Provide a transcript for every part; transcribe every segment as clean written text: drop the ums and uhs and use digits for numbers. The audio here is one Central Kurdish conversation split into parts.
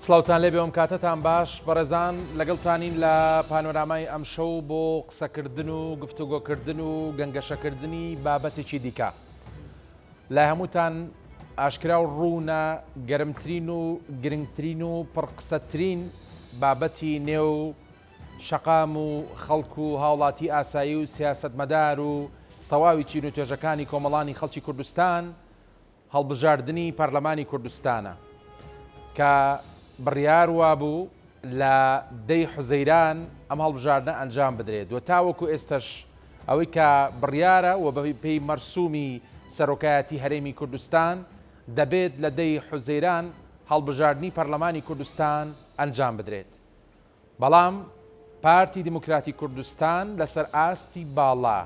سڵاوتان لێ بێوم کاتتان باش بەڕێزان لەگەڵتانین لە پانۆرامای ئەم شەو بۆ قسەکردن و گفتوگۆکردن و گەنگەشەکردنی بابەتێکی دیکە لای هەمووتان ئاشکرا و ڕوونە گەرمترین و گرنگترین و پڕقسەترین بابەتی نێو شەقام و خەڵک و هاوڵاتی ئاسایی و سیاسەتمەدار و تەواوی چین و توێژەکانی کۆمەڵانی خەڵکی کوردستان هەڵبژاردننی پەرلەمانی کوردستانە کە بڕیار وابوو لە دەی حوزەیران ئەم هەڵبژاردنە ئەنجام بدرێت و تاوەکو ئێستش ئەوەی کە بڕیارە و بە پێی مەرسومی سەرۆکایەتی هەرێمی کوردستان دەبێت لە دەی حوزەیران هەڵبژاردننی پەرلەمانی کوردستان ئەنجام بدرێت. بەڵام پارتی دیموکراتی کوردستان لەسەر ئاستی باڵا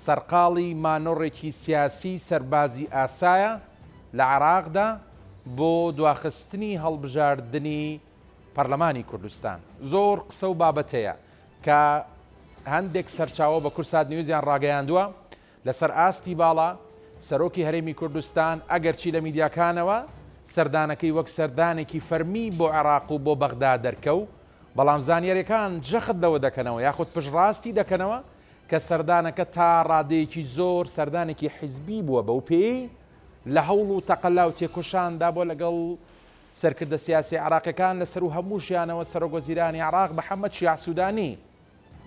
سەرقاڵی مانۆڕێکی سیاسی سەربازی ئاسایە لە عێراقدا بۆ دواخستنی هەڵبژاردننی پەرلەمانی کوردستان. زۆر قسە و بابەتەیە کە هەندێک سەرچاوە بە کورسات نیوزیان ڕاگەیاندووە لەسەر ئاستی باڵا سەرۆکی هەرێمی کوردستان ئەگەرچی لە میدیاکانەوە سەردانەکەی وەک سەردانێکی فەرمی بۆ عێراق و بۆ بەغدا دەرکەوت، بەڵام زانیاریەکان جەخت لەوە دەکەنەوە یاخود پشڕاستی دەکەنەوە کە سەردانەکە تا ڕادەیەکی زۆر سەردانێکی حیزبی بووە بەو پێی لە هەوڵ و تەقەلا و تێکۆشاندا بۆ لەگەڵ سەرکردە سیاسی عێراقیەکان لەسەر و هەموو ژیانەوە سەرۆکوەزیرانی عێراق محەممەد شیع سوودانی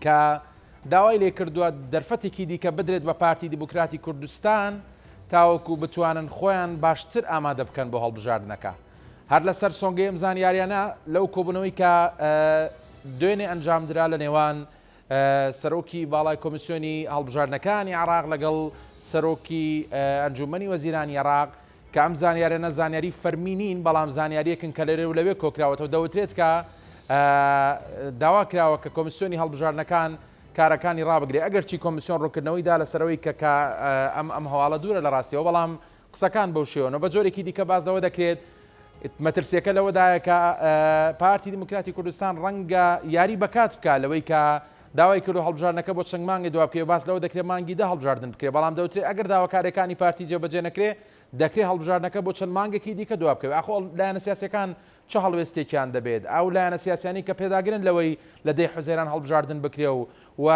کە داوای لێ کردووە دەرفەتێکی دیکە بدرێت بە پارتی دیموکراتی کوردستان تاوەکو بتوانن خۆیان باشتر ئامادە بکەن بۆ هەڵبژاردنەکە. هەر لەسەر سۆنگەی ئەم زانیاریانە لەو کۆبوونەوەی کە دوێنێ ئەنجامدرا لە نێوان سەرۆکی باڵای کۆمیسیۆنی هەڵبژاردنەکانی عێراق لەگەڵ سەرۆکی ئەنجومەنی وەزیرانی عێراق کە ئەم زانیاریانە زانیاری فەرمینین، بەڵام زانیاریەکن کە لەرێ و لەوێ کۆکراوەتەوە دەوترێت کە داوا کراوە کە کۆمیسیۆنی هەڵبژاردنەکان کارەکانی ڕابگرێ ئەگەرچی کۆمیسیۆن ڕوونکردنەوەیدا لەسەرەوەی کە ئەم هەواڵە دوورە لە ڕاستیەوە، بەڵام قسەکان بەو شێوەنەوە بە جۆرێکی دیکە بازەوە دەکرێت مەترسیەکە لەوەدایە کە پارتی دیموکراتی کوردستان ڕەنگە یاری بەکات بکە لەوەی کە داوای کرد و هەڵبژاردنەکە بۆ چەند مانگی دواب بکرێ، باس لەوە دەکرێت مانگی دە هەڵبژاردن بکرێ، بەڵام دەوترێت ئەگەر داواکارەکانی پارتی جێبەجێ نەکرێ دەکرێت هەڵبژاردنەکە بۆ چەند مانگێکی دیکە دواب بکەوێت. ئاخۆ لایەنە سیاسیەکان چه هەڵوێستێکیان دەبێت ئەو لایەنە سیاسیانی کە پێداگرن لەوەی لە دەی حوزەیران هەڵبژاردن بکرێ و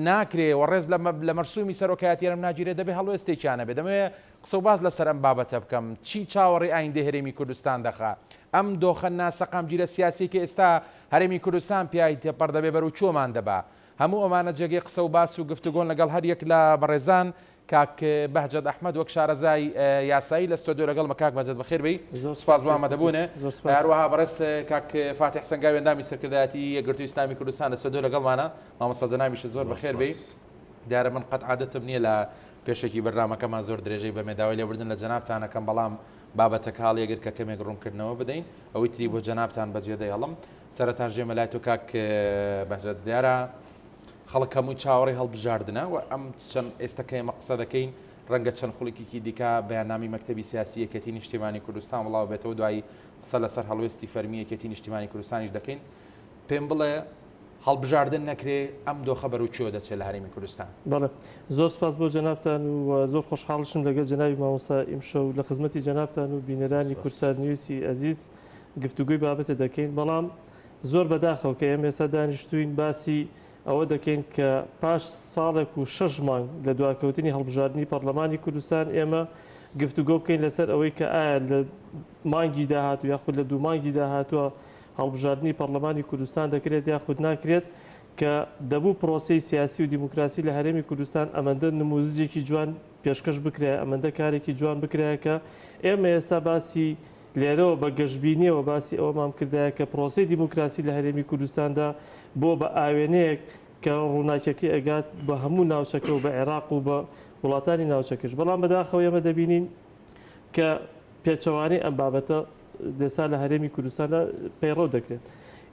ناکرێ و ڕێز لە مەرسومی سەرۆکایەتی هەرێم ناگیرێت دەبێت هەڵوێستێکیان هەبێت. دەمەوێت قسە و باز لەسەر ئەم بابەتە بکەم چی چاوەڕێی ئایندەی هەرێمی کوردستان دەخا ئەم دۆخە ناسەقامگیرە سیاسی کە ئێستا هەرێمی کوردستان پیای تێپەڕ دەبێ بەرەو چۆمان دەبا. هەموو ئەمانە جێگەی قسە و باس و گفتوگۆن لەگەڵ هەر یەک لە بەڕێزان کاک بەهجەت ئەحمەد وەک شارەزای یاسایی لە ستۆدیۆ لەگەڵ کاک بەهجەت بەخێر بی سوپاس بۆ ئامادەبوونە. هەروەها بەڕێز کاک فاتح سەنگاوی ئەندامی سەرکردایەتی یەکگرتووی ئیسلامی کوردستان لە ستۆدیۆ لەگەڵمانە مامۆستا جەنابیش زۆر بەخێر بی. دیارە من قەت عادەتم نییە لە پێشێکی بەرنامەکەمان زۆر درێژەی بە مێداوای لێبوردن لە جەنابتانەکەم، بەڵام بابەتە کاڵیەگەر کە کەمێک ڕوونکردنەوە بدەین ئەوەی تری بۆ جەنابتان بەجێ دەیەڵم. سەرەتا ژێمە لای تۆ کاک بەهجەت دیارە خەڵک هەمووی چاوەڕێی هەڵبژاردنە و ئەم چەند ئێستاکە ئێمە قسە دەکەین ڕەنگە چەند خوڵێکی دیکە بەیاننامی مەکتەبی سیاسی یەکێتی نیشتیمانی کوردستان وڵاو بێتەوە دوایی قسە لەسەر هەڵوێستی فەرمی یەکێتی نیشتیمانی کوردستانیش دەکەین. پێم بڵێ هەڵبژاردن نەکرێ ئەم دۆخە بەرەو چۆ دەچێت لە هەرێمی کوردستان؟ بەڵێ زۆر سپاس بۆ جەنابتان و زۆر خۆشحاڵشم لەگەڵ جەنابی مامۆستا ئیمشەو لە خزمەتی جەنابتان و بینەرانی کورسات نیوسی ئەزیز گفتوگوی بابەتە دەکەین. بەڵام زۆر بەداخەوە کە ئێمە ئێستا دانیشتوین باسی ئەوە دەکەین کە پاش ساڵێک و 6 مانگ لە دواکەوتنی هەڵبژاردننی پەرلەمانی کوردستان ئێمە گفتوگۆ بکەین لەسەر ئەوەی کە ئایا لە مانگی داهاتوو یاخود لە دوو مانگی داهاتووە هەڵبژاردننی پەرلەمانی کوردستان دەکرێت یاخود ناکرێت کە دەبوو پرۆسی سیاسی و دیموکراسی لە هەرێمی کوردستان ئەمەندە نموزجێکی جوان پێشکەش بکرێ، ئەمەندە کارێکی جوان بکرێت کە ئێمە ئێستا باسی لێرەوە بە گەشتبینیەوە باسی ئەوەمان کردایە کە پرۆسی دیموکراسی لە هەرێمی کوردستاندا بۆ بە ئاوێنەیەک کە ڕووناکیەکەی ئەگات بە هەموو ناوچەکە و بە عێراق و بە وڵاتانی ناوچەکەش. بەڵام بەداخەوە ئێمە دەبینین کە پێچەوانەی ئەم بابەتە دێسا لە هەرێمی کوردستاندا پەیڕەو دەکرێت.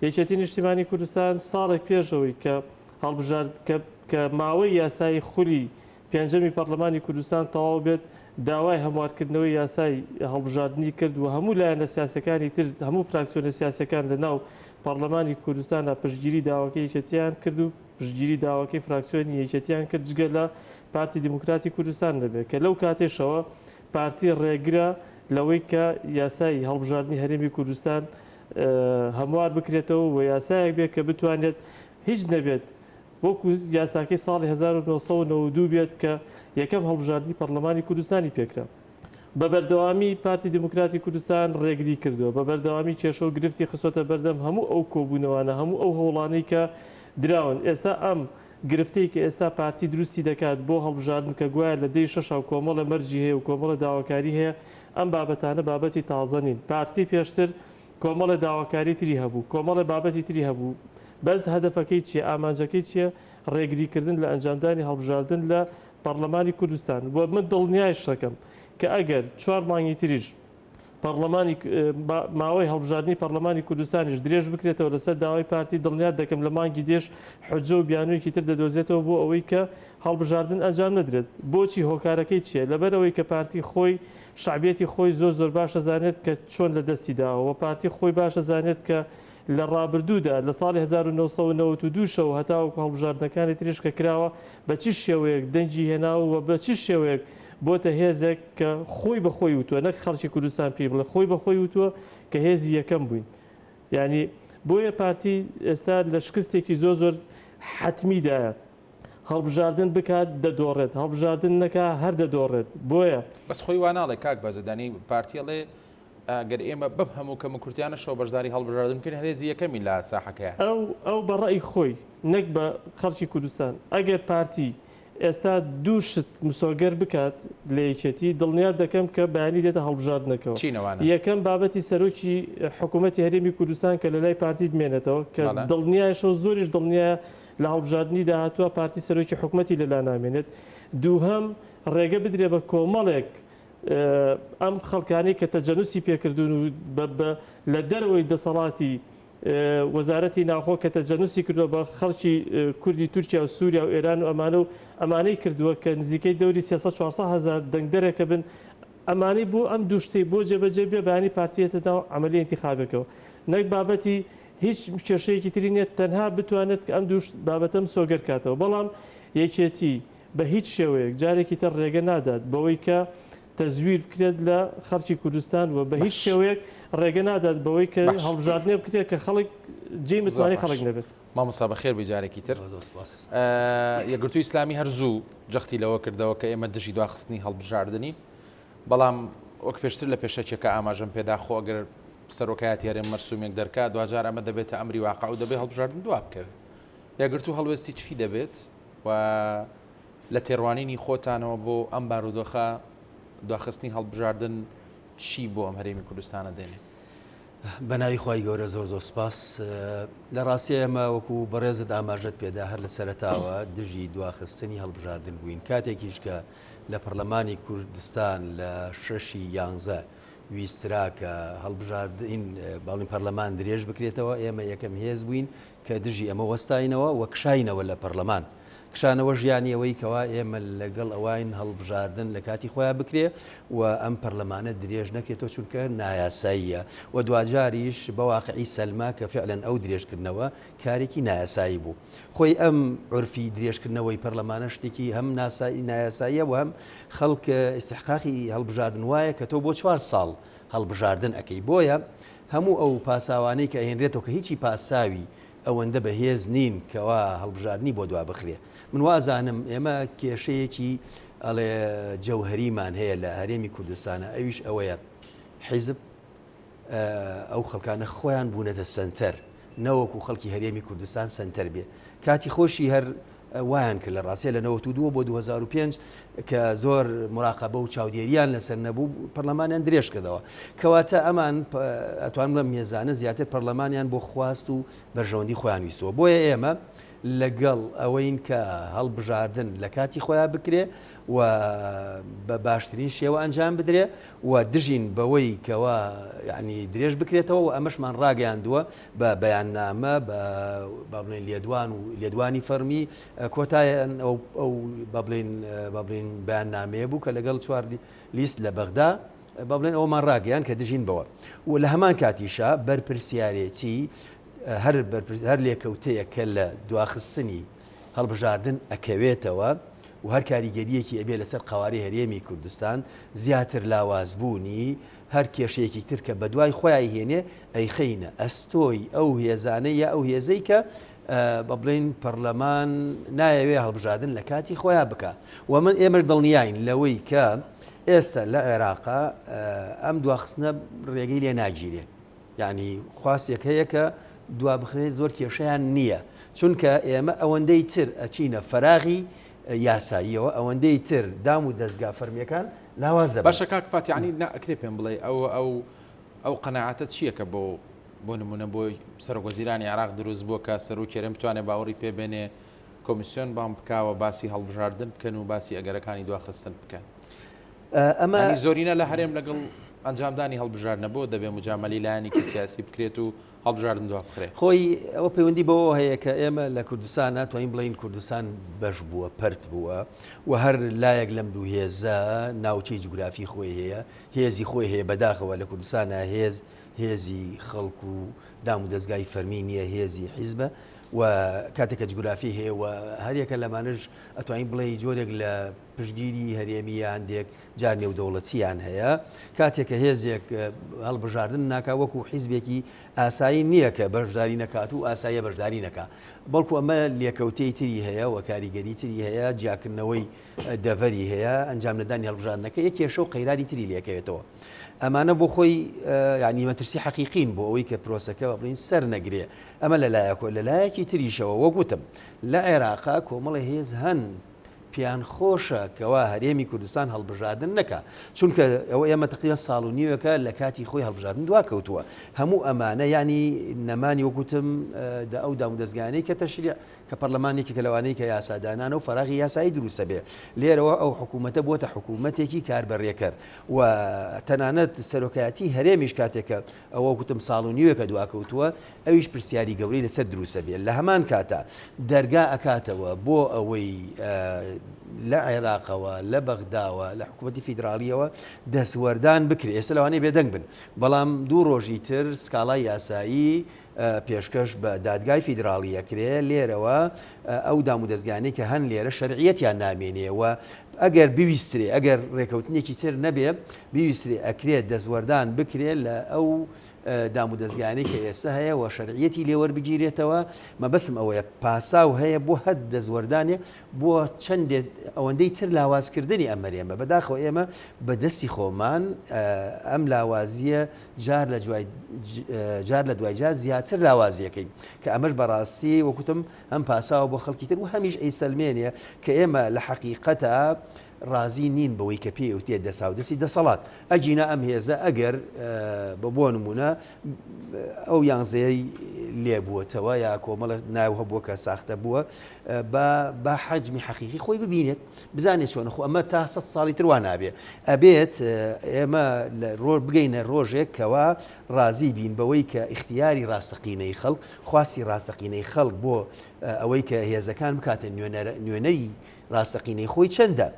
یەکێتی نیشتیمانی کوردستان ساڵێک پێشەوەی کە هەڵبژارد کە ماوەی یاسایی خولی پێنجەمی پەرلەمانی کوردستان تەواو بێت داوای هەموارکردنەوەی یاسای هەڵبژاردننی کرد و هەموو لایەنە سیاسەکانی تر هەموو فراکسیۆنە سیاسەکان لە ناو پەرلەمانی کوردستانە پشتگیری داواکەی یەکێتیان کرد و پشتگیری داواکەی فراکسیۆنی یەکێتیان کرد جگە لە پارتی دیموکراتی کوردستان دەبێت کە لەو کاتێشەوە پارتی ڕێگرە لەوەی کە یاسای هەڵبژاردننی هەرێمی کوردستان هەموار بکرێتەوە و یاسایەک بێت کە بتوانێت هیچ نەبێت وەکو یاساکەی ساڵی 1992 بێت کە یەکەم هەڵبژاردننی پەرلەمانی کوردستانی پێکرا. بە بەردەوامی پارتی دموکراتی کوردستان ڕێگری کردووە، بە بەردەوامی کێشە و گرفتی خستۆتە بەردەم هەموو ئەو کۆبوونەوانە، هەموو ئەو هەوڵانەی کە دراون. ئێستا ئەم گرفتەی کە ئێستا پارتی دروستی دەکات بۆ هەڵبژاردن کە گوایە لە دەی شەش و کۆمەڵە مەرجی هەیە و کۆمەڵە داواکاری هەیە، ئەم بابەتانە بابەتی تازە نین. پارتی پێشتر کۆمەڵە داواکاری تری هەبوو، کۆمەڵە بابەتی تری هەبوو. بەس هەدەفەکەی چیە؟ ئامانجەکەی چیە؟ ڕێگریکردن لە ئەنجامدانی هەڵبژاردن لە پەرلەمانی کوردستان. بۆ من دڵنیای شەکەم کە ئەگەر 4 مانگی تریش پەرلەمانی ماوەی هەڵبژاردننی پەرلەمانی کوردستانیش درێژ بکرێتەوە لەسەر داوای پارتی، دڵنیات دەکەم لە مانگی دێش حجە و بیانوویەکی تر دەدۆزێتەوە بۆ ئەوەی کە هەڵبژاردن ئەنجام نەدرێت. بۆچی هۆکارەکەی چییە؟ لەبەر ئەوەی کە پارتی خۆی شعبێتی خۆی زۆر باشە زانێت کە چۆن لە دەستی داوە، پارتی خۆی باشە زانێت کە لە ڕابردوودا لە ساڵی 1992 شەو هەتاوەکو هەڵبژاردنەکانی تریش کە کراوە بە چی شێوەیەک دەنگی هێناوە بە چی شێوەیە بۆتە هێزێک کە خۆی بەخۆی وتووە، نەک خەڵکی کوردستان پێی بڵێ خۆی بەخۆی وتووە کە هێزی یەکەم بووین. یعنی بۆیە پارتی ئێستا لە شکستێکی زۆر حتمیدایە هەڵبژاردن بکات دەدۆڕێت، هەڵبژاردن نەکا هەر دەدۆڕێت. بۆیە بەس خۆی واناڵێ کاک بازدانی پارتیەڵێ گەر ئێمە بەم هەموو کەم کورتیانە شەو بەشداری هەڵبژاردن کرد هەرێزی یەکەمی لە ساحەکەیە. ئەو بەڕێی خۆی نەک بە خەڵکی کوردستان. ئەگەر پارتی ئێستا دوو شت مسۆگەر بکات لە یەکێتی، دڵنیات دەکەم کە بەیانی دێتە هەڵبژاردنەکەەوە. یەکەم بابەتی سەرۆکی حکوومەتی هەرێمی کوردستان کە لە لای پارتی بمێنێتەوە کە دڵنیایشە و زۆریش دڵنیایە لە هەڵبژاردننی داهاتووە پارتی سەرۆکی حکوومەتی لەلا نامێنێت. دووهەم ڕێگە بدرێ بە کۆمەڵێک ئەم خەڵکانی کە تەجەنوسی پێکردون و لە دەرەوەی دەسەڵاتی وەزارەتی ناوخۆ کە تەجەنوسی کردووە بە خەڵکی کوردی تورکیا و سووریا و ئێران و ئەمانەی کردووە کە نزیکەی دەوری 300-400 دەنگدەرێکە بن، ئەمانەی بۆ ئەم دووشتەی بۆ جێبەجێ بێ بەیانی پارتیەتەدا عملی انتخابێکەوە، نەک بابەتی هیچ کێشەیەکی تری نێت تەنها بتوانێت کە ئەم دووشت بابەتەم سۆگەر کاتەوە. بەڵام یەکێتی بە هیچ شێوەیەک جارێکی تر ڕێگە نادات بەوەی کە تەزویر بکرێت لە خەڵکی کوردستان و بە هیچ شێوەیەک ڕێگە نادات بەوەی کە هەڵبژاردنێ بکرێت کە خەڵک جێی متوانێت خەڵک نەبێت. مامۆستا بەخێر بجارێکی تر یەکگرتووی ئیسلامی هەرزوو جەختی لەوە کردەوە کە ئێمە دژی دواخستنی هەڵبژاردننی، بەڵام وەک پێشتر لە پێشەکێکە ئاماژەم پێدا خۆ ئەگەر سەرۆکایەتی هەرێم مەرسوومێک دەرکات دوجار ئەمە دەبێتە ئەمری واقع و دەبێت هەڵبژاردن دوا بکەوێت. یەکگرتوو هەڵوێستی چی دەبێت و لە تێڕوانینی خۆتانەوە بۆ ئەم بارودۆخە دواخستنی هەڵبژاردن چی بۆ ئەم هەرێمی کوردستانە دێنێ؟ بەناوی خی گەورە زۆر سپاس. لە ڕاستی ئەمە وەکو بەڕێزت ئاماژەت پێدا هەر لە سەرتاوە دژی دواخستنی هەڵبژاردن بووین. کاتێکیش کە لە پەرلەمانی کوردستان لە 6/11 ویسترا کە هەڵبژاردن باڵین پەرلەمان درێژ بکرێتەوە، ئێمە یەکەم هێز بووین کە دژی ئەمە وەستاینەوە و کشاینەوە لە پەرلەمان. کشانەوە ژیانی ئەوەی کەوا ئێمە لەگەڵ ئەوین هەڵبژاردن لە کاتی خۆیان بکرێ و ئەم پەرلەمانە درێژ نەکرێتەوە چونکە نایاساییە و دوجاریش بە واقعی سەلما کە فعلەن ئەو درێژکردنەوە کارێکی نایاسایی بوو. خۆی ئەم عرفی درێژکردنەوەی پەرلەمانە شتێکی هەم نایاساییە و هەم خەڵک ئیستحقاقی هەڵبژاردن وایە کە تۆ بۆ 4 ساڵ هەڵبژاردن ئەەکەی. بۆیە هەموو ئەو پاساوانەی کە ئەهێنرێتەوە کە هیچی پاساوی ئەوەندە بەهێز نین کەوا هەڵبژاردننی بۆ دوا بخرێ. من وازانم ئێمە کێشەیەکی ئەڵێ جەوهەریمان هەیە لە هەرێمی کوردستانە، ئەویش ئەوەیە حیزب ئەو خەڵکانە خۆیان بوونەتە سنتەر، نەوەکو خەڵکی هەرێمی کوردستان سنتەر بێ. کاتی خۆشی هەر وایان کرد لە ڕاستیە لە 92 بۆ 2005 کە زۆر مراقبە و چاودێریان لەسەر نەبوو پەرلەمانیان درێژ کردەوە، کەواتە ئەمان ئەتوانم لە میێزانە زیاتر پەرلەمانیان بۆ خواست و بەرژەوەندی خۆیان ویستەوە. بۆیە ئێمە لەگەڵ ئەوەین کە هەڵبژاردن لە کاتی خۆیان بکرێ و بە باشترین شێوە ئەنجام بدرێ و دژین بەوەی کەوا یعنی درێژ بکرێتەوە و ئەمەشمان ڕاگەیاندووە بە بەیاننامە بە بڵێن لێدوان و لێدوانی فەرمی کۆتاییان ئەو بڵێن بەیاننامەیە بوو کە لەگەڵ 4 لیست لە بەغدا بڵێن ئەومان ڕاگەیان کە دژین بەوە و لە هەمان کاتیشا بەرپرسیارێتی هەر لێکەوتەیە کە لە دواخستنی هەڵبژاردن ئەکەوێتەوە و هەر کاریگەریەکی ئەبێ لەسەر قواری هەرێمی کوردستان زیاتر لاوازبوونی هەر کێشەیەکی تر کە بە دوای خۆیان هێنێ ئەی خەینە ئەستۆی ئەو هێزانەیە ئەو هێزەی کە بە بڵین پەرلەمان نایەوێ هەڵبژاردن لە کاتی خۆیان بکە و من ئێمەش دڵنیاین لەوەی کە ئێستا لە عێراقا ئەم دواخستنە ڕێگەی لێ ناگیرێ یعنی خواستێک هەیە کە دوا بخرێت زۆر کێشەیان نییە چونکە ئێمە ئەوەندەی تر ئەچینە فەراغی یاساییەوە ئەوەندەی تر دام و دەستگا فەرمیەکان لاوازە باشە کاک فاتیانی ئەکرێ پێم بڵێ ئەو قەناعەتت چییە کە بۆ نمونە بۆی سەرۆکوەزیرانی عێراق دروست بووە کە سەر و کێرەم بتوانێت باوەڕی پێبێنێ کۆمیسیۆن بام بکاوە باسی هەڵبژاردن بکەن و باسی ئەگەرەکانی دواخستن بکەن ئەمە زۆرینە لە هەرێم لەگەڵ ئەنجامدانی هەڵبژاردنە بۆ دەبێ مجامەلی لایەنێکی سیاسی بکرێت و هەڵبژاردن دوا بخرێت خۆی ئەوە پەیوەندی بەوە هەیە کە ئێمە لە کوردستان ناتوانین بڵین کوردستان بەش بووە پەرت بووە و هەر لایەک لەم دوو هێزە ناوچەی جوگرافی خۆی هەیە هێزی خۆی هەیە بەداخەوە لە کوردستانە هێزی خەڵک و دام و دەستگای فەرمی نییە هێزی حیزبە و کاتێکە جوگرافی هەیە و هەریەکە لەمانش ئەتوانین بڵێ جۆرێک لە پشگیری هەرێمی یاندێک جار نێودەوڵەتیان هەیە کاتێکە هێزێک هەڵبژاردن ناکا وەکو حیزبێکی ئاسایی نییە کە بەشداری نەکات و ئاساییە بەشداری نەکا بەڵکو ئەمە لێکەوتەی تری هەیە و کاریگەری تری هەیە جیاکردنەوەی دەڤەری هەیە ئەنجام نەدانی هەڵبژاردنەکە یەک کێشە و قەیرانی تری لێکەوێتەوە ئەمانە بۆ خۆی ینی مەترسی حەقیقین بۆ ئەوەی کە پرۆسەکە بڵین سەر نەگرێ ئەمە لەلایەکی تریشەوە وەگوتم لە عێراقا کۆمەڵی هێز هەن پیان خۆشە کەوا هەرێمی کوردستان هەڵبژاردن نەکا چونکە ئەوە ئێمە تقریبا ساڵ و نیوەکە لە کاتی خۆی هەڵبژاردن دوا کەوتووە هەموو ئەمانە ینی نەمانی وەگوتم ئەو دام و دەستگانەی کە تەشریع کە پەرلەمانێکی کە لەوانەیە کە یاسادانانە و فەراغی یاسایی دروستە بێ لێرەوە ئەو حکوومەتە بۆتە حکوومەتێکی کاربەڕێکەر و تەنانەت سەرۆکایەتی هەرێمیش کاتێکە ئەوە وەگوتم ساڵ و نیوەکە دواکەوتووە ئەویش پرسیاری گەورەی لەسەر دروستە بێت لە هەمان کاتە دەرگا ئەکاتەوە بۆ ئەوەی لە عێراقەوە لە بەغداوە لە حکوومەتی فیدراالیەوە دەسوەردان بکرێت ئێستا لەوانەیە بێدەنگ بن بەڵام دوو ڕۆژی تر سکاڵای یاسایی پێشکەش بە دادگای فیدراالی ئەکرێ لێرەوە ئەو دام و دەستگانەی کە هەن لێرە شەرعیەتیان نامێنێەوە ئەگەر بویسترێ ئەگەر ڕێکەوتنێکی تر نەبێ بویسترێ ئەکرێت دەزوەردان بکرێت لە ئەو دام و دەستگانەی کە ئێستا هەیە و شەرعیەتی لێوەربگیرێتەوە مەبەسم ئەوەیە پاساو هەیە بۆ هەد دەزوەردانێ بۆ چەندێت ئەوەندەی تر لاوازکردنی ئەمەرێمە بەداخەوە ئێمە بەدەستی خۆمان ئەم لاوازیە جار لە دوای جار زیاتر لاوازیەکەین کە ئەمەش بەڕاستی وەکوتم هەم پاساوە بۆ خەڵکی تر و هەمیش ئەی سەلمێنێ کە ئێمە لە حەقیقەتە ڕازی نین بەوەی کە پێوتێ دەسا و دەستی دەسەڵات ئەجینە ئەم هێزە ئەگەر بۆ نمونە ئەو یانزەیەی لێبووەتەوە یا کۆمەڵە ناو هەبووە کە ساختە بووە بە حەجمی حەقیقی خۆی ببینێت بزانێت چۆنە خۆ ئەمە تا 100 ساڵی تروان نابێ ئەبێت ئێمە بگەینە ڕۆژێک کەوا ڕازی بین بەوەی کە اختیاری ڕاستەقینەی خەڵک خواستی ڕاستەقینەی خەڵک بۆ ئەوەی کە هێزەکان بکاتە نوێنەری ڕاستەقینەی خۆی چەندە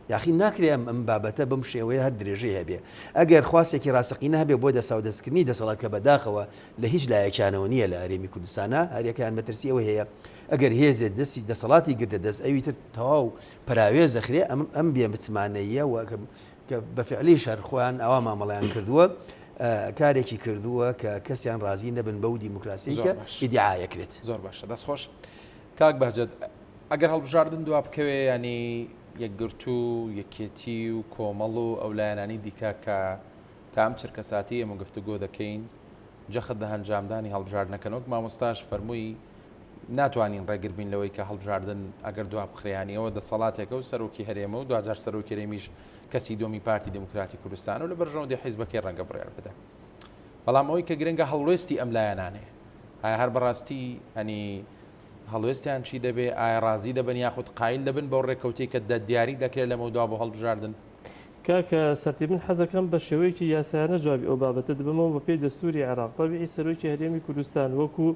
یاخی ناکرێ ئەم بابەتە بەم شێوەیە هەر درێژەی هەبێ ئەگەر خواستێکی ڕاستەقینە هەبێ بۆ دەسا و دەستکردنی دەسەڵات کە بەداخەوە لە هیچ لایەکانەوە نییە لە هەرێمی کوردستانە هەریەکەیان مەترسی ئەوە هەیە ئەگەر هێزێت دەستی دەسەڵاتی گرتە دەست ئەوی تر تەواو پراوێ زەخرێ ئەم بێ متمانەیە و کە بەفعلی شەر خۆیان ئەوە مامەڵیان کردووە کارێکی کردووە کە کەسیان ڕازی نەبن بەو دیموکراسی کە ئیدعایەکرێت زۆر باشە دەستخۆش کاک بەهجەت ئەگەر هەڵبژاردن دوا بکەوێ ینی یەکگرتو یەکێتی و کۆمەڵ و ئەو لایەنانی دیکە کە تا ئەم چرکەساتی ئەمە گفتوگۆ دەکەین جەخت دە هەنجامدانی هەڵبژاردنەکەن وەک مامۆستاش فەرمووی ناتوانین ڕێگربین لەوەی کە هەڵبژاردن ئەگەر دوا بخرێنیەوە دەسەڵاتێکە و سەرۆکی هەرێمە و دوجار سەرۆکی هەرێمیش کەسی دۆمی پارتی دموکراتی کوردستان و لە بەرژەوەندی حیزبەکەی ڕەنگە بڕیار بدە بەڵام ئەوەی کە گرنگە هەڵوێستی ئەم لایەنانێ ئایا هەر بەڕاستی هەنی هەڵوێستیان چی دەبێ ئایا ڕازی دەبن یاخود قایل دەبن بەو ڕێکەوتی کە دیاری دەکرێت لە مەودا بۆ هەڵبژاردن کاکە سەرتی من حەزەکەم بە شێوەیەکی یاسایانە جوابی ئەو بابەتە دەبمەوە بە پێی دەستوری عێراق تەبیعی سەرۆکی هەرێمی کوردستان وەکو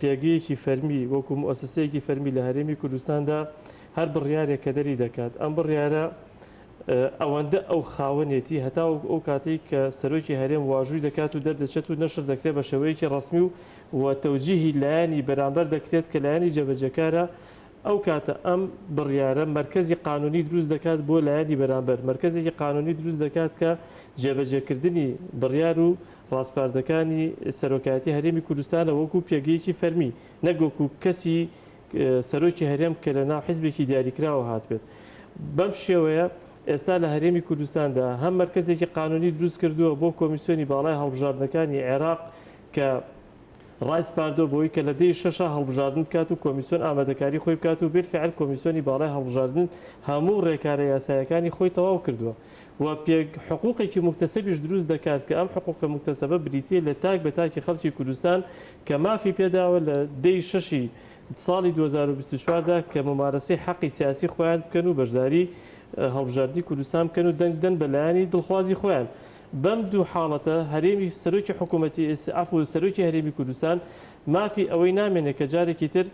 پێگەیەکی فەرمی وەکو مؤسسەیەکی فەرمی لە هەرێمی کوردستاندا هەر بڕیارێک کە دەری دەکات ئەم بڕیارە ئەوەندە ئەو خاوەنێتی هەتا ئەو کاتێک کە سەرۆکی هەرێم واژووی دەکات و دەردەچێت و نەشر دەکرێت بە شێوەیەکی ڕسمی و تەوجیهی لایەنی بەرامبەر دەکرێت کە لایەنی جێبەجەکارە ئەو کاتە ئەم بڕیارە مرکزی قانونی دروست دەکات بۆ لایەنی بەرامبەر مرکزێکی قانونی دروست دەکات کە جێبەجێکردنی بڕیار و ڕاستپاردەکانی سەرۆکایەتی هەرێمی کوردستانە وەکو پێگەیەکی فەرمی نەگۆکو کەسی سەرۆکی هەرێم کە لە ناو حیزبێکی دیاریکراوە هات بێت بەم شێوەیە ئێستا لە هەرێمی کوردستاندا هەم مرکزێکی قانونی دروست کردووە بۆ کۆمیسیۆنی باڵای هەڵبژاردنەکانی عێراق کە ڕایسپاردۆ بۆی کە لە دەی شەشە هەڵبژاردن بکات و کۆمیسیۆن ئامادەکاری خۆی بکات و بێرفعل کۆمیسیۆنی باڵای هەڵبژاردن هەموو ڕێکارە یاسایەکانی خۆی تەواو کردووە و حقوقێکی مکتسبیش دروست دەکات کە ئەم حقوق مکتسبە بریتیە لە تاک بە تاکی خەڵکی کوردستان کە مافی پێداوە لە دەی شەشی ساڵی 2024دا کە ممارەسەی حەقی سیاسی خۆیان بکەن و بەشداری هەڵبژاردننی کوردستان بکەن و دەنگدەن بەلایانی دڵخوازی خۆیان بەم دوو حاڵەتە هەرێمی سەرۆکی حکوومەتی ئێسعاف و سەرۆکی هەرێمی کوردستان مافی ئەوەی نامێنێت کە جارێکی تر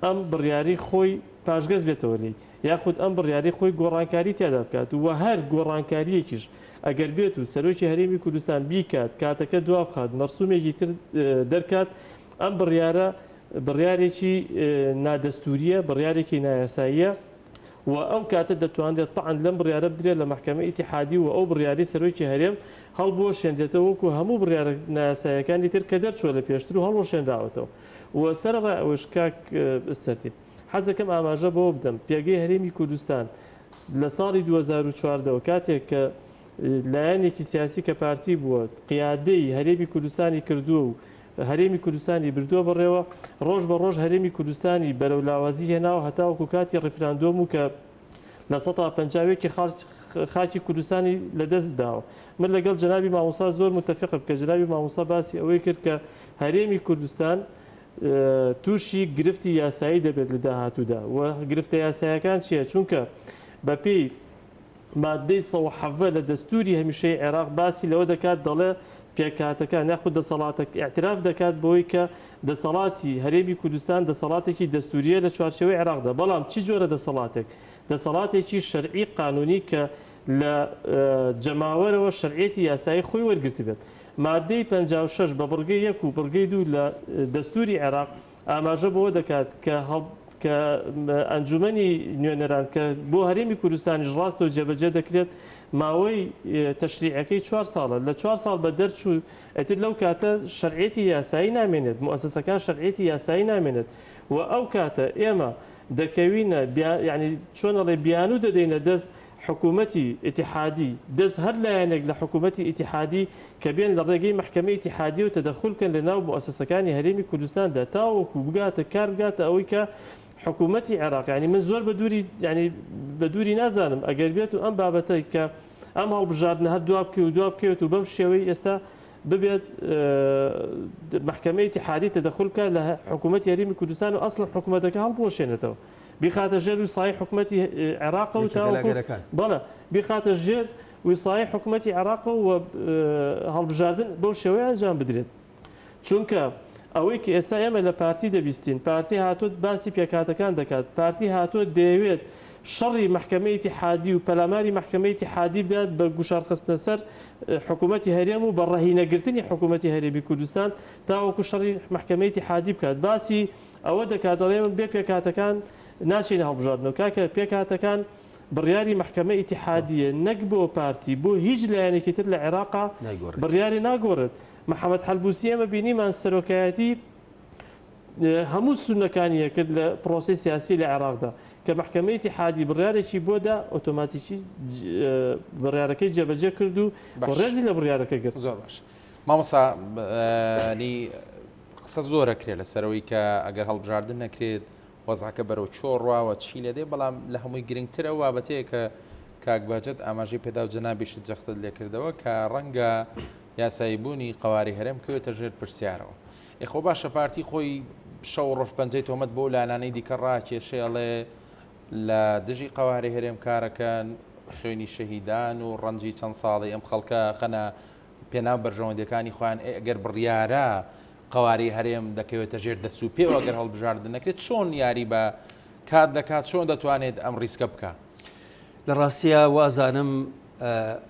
ئەم بڕیاری خۆی پاشگەز بێتەوە لی یاخود ئەم بڕیاری خۆی گۆڕانکاری تێدا بکات و هەر گۆڕانکاریەکیش ئەگەر بێت و سەرۆکی هەرێمی کوردستان بیکات کاتەکە دوا بخات مەرسومێکی تر دەرکات ئەم بڕیارێکی نادەستوریە بڕیارێکی نایاساییە و ئەو کاتە دەتوانێت تەعەن لەم بڕیارە بدرێت لە محکەمە ئیتیحادی و ئەو بڕیاری سەرۆکی هەرێم هەڵبۆشێنرێتەوە وەکو هەموو بڕیارە نایاساییەکانی تر کە دەرچووە لە پێشتر و هەڵبۆشێنراوەتەوە و سەرڕای ئەوەش کاک سەرتی حەزەکەم ئاماژە بۆ بدەم پێگەی هەرێمی کوردستان لە ساڵی 2014 کاتێک کە لایەنێکی سیاسی کە پارتی بووە قیادەی هەرێمی کوردستانی کردووە و هەرێمی کوردستانی بردووە بڕێوە ڕۆژ بە ڕۆژ هەرێمی کوردستانی بەرەو لاوازی هێناوە هەتاوەکو کاتی ڕیفراندۆم و کە لە 150 خاکی کوردستانی لەدەست داوە من لەگەڵ جنابی مامۆستا زۆر متفقم کە جنابی مامۆستا باسی ئەوەی کرد کە هەرێمی کوردستان تووشی گرفتی یاسایی دەبێت لە داهاتوودا و گرفتە یاسایەکان چییە چونکە بەپێی مادەی 170 لە دەستوری هەمیشەی عێراق باسی لەوە دەکات دەڵێ پێکاتەکان یاخود دەسەڵاتە اعتراف دەکات بۆی کە دەسەڵاتی هەرێمی کوردستان دەسەڵاتێکی دەستوریە لە چوارچێوەی عێراقدا بەڵام چی جۆرە دەسەڵاتێکی شەرعی قانونی کە لە جەماوەرەوە شەرعێتی یاسایی خۆی وەرگرتی بێت مادەی 56 بە بڕگەی 1 و بڕگەی 2 لە دەستوری عێراق ئاماژە بۆ دەکات کە ئەنجومەنی نوێنەران کە بۆ هەرێمی کوردستانیش ڕاستە و جێبەجێ دەکرێت ماوەی تەشریعەکەی 4 ساڵە لە 4 ساڵ بە دەرچوو ئەتر لەو کاتە شەرعێتی یاسایی نامێنێت مؤسسەکان شەرعێتی یاسایی نامێنێت و ئەو کاتە ئێمە دەکەوینە ینی چۆنەڵێ بیانوو دەدەینە دەست حکوومەتی ئیتیحادی دەست هەر لایەنێک لە حکوومەتی ئیتیحادی کە بێن لە ڕێگەی محکەمەی ئیتیحادی و تەدەخل بکەن لە ناو مؤسسەکانی هەرێمی کوردستاندا تاوەکو بگاتە کار بگاتە ئەوەی کە حکوومەتی عێراق ینی من زۆر بە دووری نازانم ئەگەر بێت و ئەم بابەتەی کە ئەم هەڵبژاردنە هەر دوا بکەوێت و بەم شێوەی ئێستا ببێت محکەمەی ئیتیحادی تەدەخل بکات لە حکوومەتی هەرێمی کوردستان و ئەسڵ حکوومەتەکە هەڵبۆشێنێتەوە بخاتە ژێر ویسای حکوومەتی عێراق و بەڵێ بخاتە ژێر ویسای حکوومەتی عێراق و هەڵبژاردن بەو شێوەیە ئەنجام بدرێت چونکە ئەوەی کە ئێستا ئێمە لە پارتی دەبیستین پارتی هاتووت باسی پێکاتەکان دەکات پارتی هاتووە دەیەوێت شەڕی محکەمەی ئیتیحادی و پەلاماری محکەمەی ئیتیحادی بدات بە گوشارخستنە سەر حکوومەتی هەرێم و بە ڕەهینەگرتنی حکوومەتی هەرێمی کوردستان تاوەکو شەڕی محکەمەی ئیتیحادی بکات باسی ئەوە دەکات دەڵێ من بێ پێکاتەکان ناچینە هەڵبژاردنەوە کاکە پێکاتەکان بڕیاری محکەمە ئیتیحادیە نەک بۆ پارتی بۆ هیچ لایەنێکی تر لە عێراقا بڕیاری ناگۆڕێت محەممەد حەلبوسی ئەمە بینیمان سەرۆکایەتی هەموو سونەکانیە کرد لە پرۆسی سیاسی لە عێراقدا کە محکەمەی ئیتیحادی بڕیارێکی بۆدا ئۆتۆماتیکی بڕیارەکەی جێبەجێ کرد و ڕێزی لە بڕیارەکە گرت زۆر باش مامۆستا قسە زۆرەکرێت لەسەرەوەی کە ئەگەر هەڵبژاردن نەکرێت وەزعەکە بەرەو چۆڕواوە چی لە دێ بەڵام لە هەمووی گرنگترە وابەتەیە کە کاکباجت ئاماژەی پێدا و جەنابیشت جەختت لێکردەوە کە ڕەنگە یاساییبوونی قەواری هەرێم کەوێتە ژێر پرسیارەوە ئێخۆ باشە پارتی خۆی شەو ڕۆژ پەنجەی تۆمەت بۆ لانانەی دیکە ڕاکێشێڵێ لە دژی قەواری هەرێم کارەکەن خوێنی شەهیدان و ڕەنجی چەند ساڵی ئەم خەڵکە خەنە پێناو بەرژەوەندەکانی خۆیان ئەگەر بڕیارە قەواری هەرێم دەکەوێتە ژێر دەست و پێوە ئەگەر هەڵبژاردن نەکرێت چۆن یاری بە کات دەکات چۆن دەتوانێت ئەم ریسکە بکە لە ڕاستیە وازانم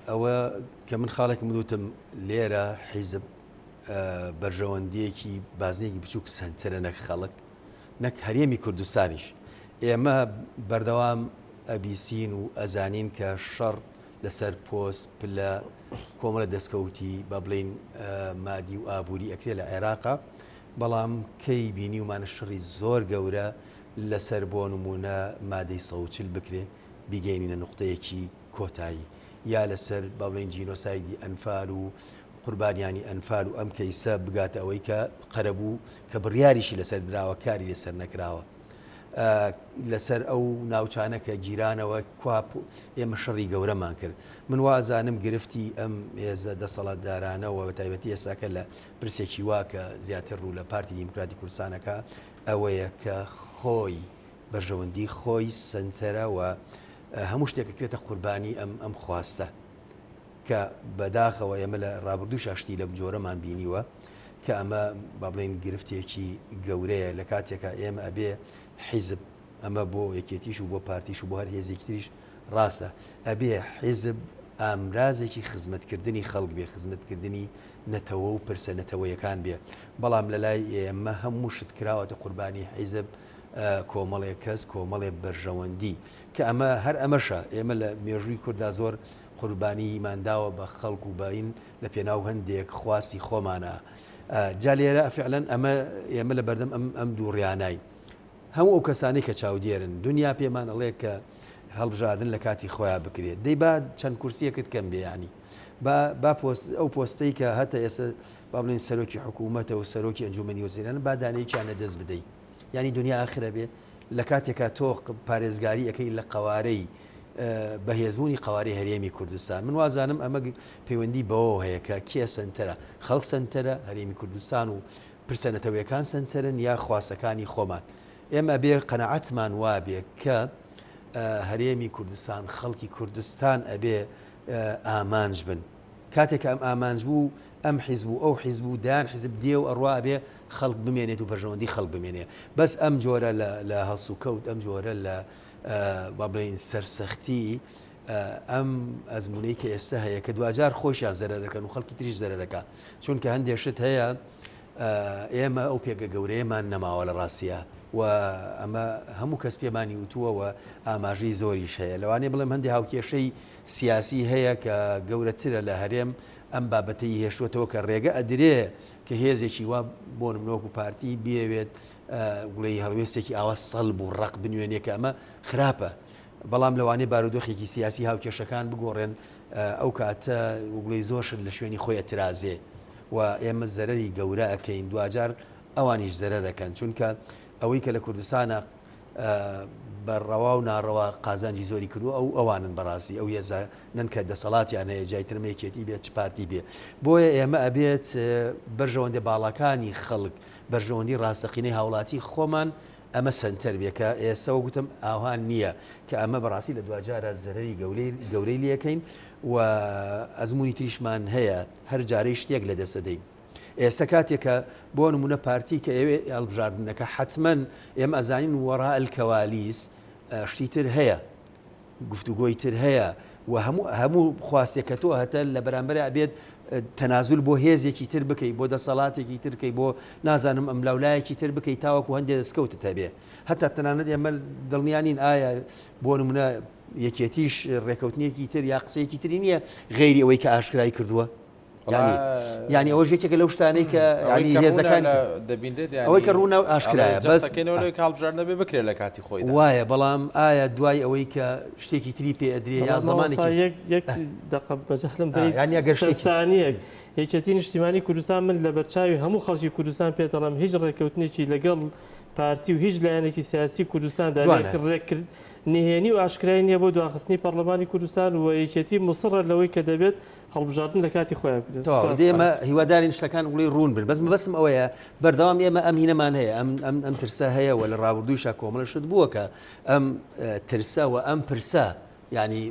ئەوە کە من خاڵێکم وتم لێرە حیزب بەرژەوەندیەکی بازنێکی بچووک سنتەرە نەک خەڵک نەک هەرێمی کوردستانیش ئێمە بەردەوام ئەبیسین و ئەزانین کە شەڕ لەسەر پۆست پلە کۆمەڵە دەستکەوتی بە بڵین مادی و ئابووری ئەکرێ لە عێراقا بەڵام کەی بینی ومانە شڕی زۆر گەورە لەسەر بۆ نمونە مادەی 140 بکرێ بیگەینە نقطەیەکی کۆتایی یا لەسەر بە بڵین جینۆسایدی ئەنفال و قوربانیانی ئەنفال و ئەم کەیسە بگاتە ئەوەی کە قەرەبوو کە بڕیاریشی لەسەر دراوە کاری لەسەر نەکراوە لەسەر ئەو ناوچانەکە گیرانەوە ئێمە شەڕی گەورەمان کرد من وازانم گرفتی ئەم هێزە دەسەڵاتدارانەوە بە تایبەتی ئێساکە لە پرسێکی واکە زیاتر ڕوو لە پارتی دیموکراتی کوردستانەکە ئەوەیە کە خۆی بەرژەوەندی خۆی سنتەرەوە هەموو شتێکەکرێتە قوربانی ئەم خواستە کە بەداخەوە ئێمە لە ڕابردوو شاشتی لە جۆرەمان بینیوە کە ئەمە با بڵێن گرفتێکی گەورەیە لە کاتێکە ئێمە ئەبێ حیزب ئەمە بۆ یەکێتیش و بۆ پارتیش و بۆ هەر هێزێکی تریش ڕاستە ئەبێ حیزب ئامرازێکی خزمەتکردنی خەڵک بێ خزمەتکردنی نەتەوە و پرسە نەتەوەیەکان بێ بەڵام لە لای ئێمە هەموو شت کراوەتە قوربانی حیزب کۆمەڵێک کەس کۆمەڵێک بەرژەوەندی کە ئەمە هەر ئەمەشە ئێمە لە مێژووی کووردا زۆر قوربانی ماداوە بە خەڵک و باین لە پێناو هەندێک خواستی خۆمانە جا لێرە فعلەن ئێمە لە بەردەم ئەم دووڕیانای هەموو ئەو کەسانی کە چاودێرن دنیا پێمان ئەڵێ کە هەڵبژاردن لە کاتی خۆیان بکرێت دەی با چەند کورسیەکەت کەم بێیانی ئەو پۆستەی کە هەتا ئێستا با بڵێن سەرۆکی حکوومەتە و سەرۆکی ئەنجومەنی وەزیران با دانەیەکیانە دەست بدەیت ینی دنیا ئاخرە بێ لە کاتێکا تۆ پارێزگاری ئەەکەی لە قوارەی بەهێزبوونی قواری هەرێمی کوردستان من وازانم ئەمە پەیوەندی بەوە هەیە کە کێ سنتەرە خەڵک سنتەرە هەرێمی کوردستان و پرسەنەتەوەیەکان سنتەرن یا خواسەکانی خۆمان ئێمە بێ قەنەعەتمان وابێ کە هەرێمی کوردستان خەڵکی کوردستان ئەبێ ئامانج بن کاتێک ئەم ئامانج بوو ئەم حیزب و ئەو حیزب و دایان حیزب دێ و ئەڕوا بێ خەڵک بمێنێت و بەرژەوەندی خەڵک بمێنێ بەس ئەم جۆرە لە هەڵس و کەوت ئەم جۆرە لە با بڵێن سەرسەختی ئەم ئەزمونەی کە ئێستا هەیە کە دوجار خۆشیان زەرەرەکەن و خەڵکی تریش زەرەرەکە چونکە هەندێک شت هەیە ئێمە ئەو پێگە گەورەیەمان نەماوە لە ڕاستیە و ئەمە هەموو کەس پێمانی وتووەوە ئاماژەی زۆریش هەیە لەوانێ بڵێم هەندێک هاوکێشەی سیاسی هەیە کە گەورەترە لە هەرێم ئەم بابەتەی هێشتوەتەوە کە ڕێگە ئەدرێ کە هێزێکی وا بۆ نمونۆک و پارتی بێوێت گوڵی هەڵوێستێکی ئاوا سەڵب و ڕق بنوێنێ کە ئەمە خراپە بەڵام لەوانێ بارودۆخێکی سیاسی هاوکێشەکان بگۆڕێن ئەو کاتە گوڵی زۆرشن لە شوێنی خۆی ئەترازێ و ئێمە زەرەری گەورە ئەەکەین دوجار ئەوانیش زەرەرەکەن چونکە ئەوەی کە لە کوردستانە بەڕەوا و ناڕەوە قازانجی زۆری کردو ئەوانن بەڕاستی ئەو هێزە نەنکە دەسەڵاتیان هەیە جایترمەیەکێتی بێت چ پارتی بێ بۆیە ئێمە ئەبێت بەرژەوەندە باڵەکانی خەڵک بەرژەوەندی ڕاستەقینەی هاوڵاتی خۆمان ئەمە سنتەر بێ کە ئێستا وگوتم ئاوان نییە کە ئەمە بەڕاستی لە دوجارە زەرەری گەورەی لەکەین و ئەزمموی تریشمان هەیە هەر جارەی شتێک لە دەسەدەین ئێستا کاتێکە بۆ نمونە پارتی کە ئێوێ هەڵبژاردنەکە حتمما ئێمە ئەزانین وەڕا ئەلکەوالیس شتی تر هەیە گفتوگۆی تر هەیە و هەموو خواستێکە تۆ هەتە لە بەرامبەر ئەبێت تەنازول بۆ هێزێکی تر بکەیت بۆ دەسەڵاتێکی تر بکەیت بۆ نازانم ئەم لاولایەکی تر بکەیت تاوەکو هەندێک دەستکەوتت هەبێ هەتا تەنانەت ئێمە دڵنیانین ئایا بۆ نمونە یەکێتیش ڕێکەوتنیەکی تر یا قسەیەکی تری نییە غەیری ئەوەی کە ئاشکرای کردووە ینی ئەوە ژێکێکە لەو شتانەی کە هێزەکان دەبینێت ئەوەی کە ڕوونە ئاشکرایە بەسەکەنەوەی کاڵبژاردنە بێ بکرێت لە کاتی خۆی وایە بەڵام ئایا دوای ئەوەی کە شتێکی تری پێ ئەدرێ یا زمانێکی یەک دقە بەجەهلم ینی ئەگەر ثانیەک یەکێتی نیشتیمانی کوردستان من لە بەرچاوی هەموو خەڵکی کوردستان پێ دەڵم هیچ ڕێکەوتنێکی لەگەڵ پارتی و هیچ لایەنێکی سیاسی کوردستاندا ڕێکرد نهێنی و ئاشکرای نییە بۆ دواخستنی پەرلەمانی کوردستان و یەکێتی مصرە لەوەی کە دەبێت هەڵبژاردن لە کاتی خۆیان دێمە هیوادارین شتەکان وڵی ڕوون بن بەسم ئەوەیە بەردەوام ئێمە ئەم هینەمان هەیە ئەم ترسە هەیە و لە ڕابردووشە کۆمەڵە شت بووە کە ئەم ترسە و ئەم پرسە ینی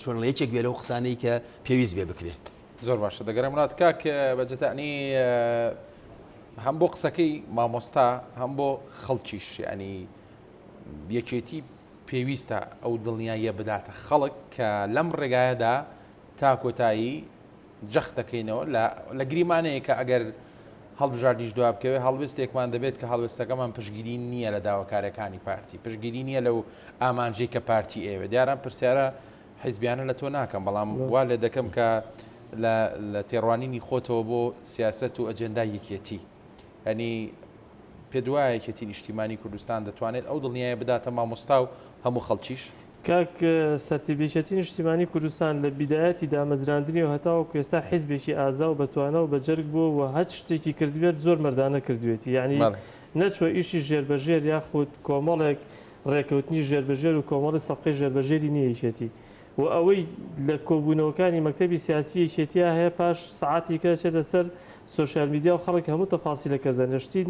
چۆن لە یەکێک بێ لەو قسانەی کە پێویست بێ بکرێت زۆر باشە دەگەرم وڵات کاک بەجەتانی هەم بۆ قسەکەی مامۆستا هەم بۆ خەڵکیش ینی یەکێتی پێویستە ئەو دڵنیاییە بداتە خەڵک کە لەم ڕێگایەدا تا کۆتایی جەخت دەکەینەوە لە گریمانەیە کە ئەگەر هەڵبژاردیش دواب بکەوێ هەڵوێستێکمان دەبێت کە هەڵوێستەکەمان پشگیری نییە لە داواکارەکانی پارتی پشگیری نییە لەو ئامانجەی کە پارتی ئێوە دیاران پرسیارە حیزبیانە لە تۆ ناکەم بەڵام وا لێ دەکەم کە لە تێڕوانینی خۆتەوە بۆ سیاست و ئەجەندای یەکێتی ئەنی پێ دوایە یەکێتی نیشتیمانی کوردستان دەتوانێت ئەو دڵنیایە بداتە مامۆستا و هەموو خەڵکیش کاک سەرتیبێچەتی نیشتیمانی کوردستان لە بیدایەتی دامەزراندنی و هەتاوە ئێستا حیزبێکی ئازا و بەتوانە و بەجەرگ بوو و هەچ شتێکی کردوێت زۆر مەردانە کردوێتی یعنی نەچوە ئیشی ژێربەژێر یاخود کۆمەڵێک ڕێکەوتنی ژێربەژێر و کۆمەڵی سەقی ژێربەژێری نییەیشێتی و ئەوەی لە کۆبوونەوەکانی مەکتەبی سیاسی یەکێتیە هەیە پاش سعاتی کە چێتە سەر سوۆشیال میدیا و خەڵک هەموو تەفاسیلەکە زەنشتی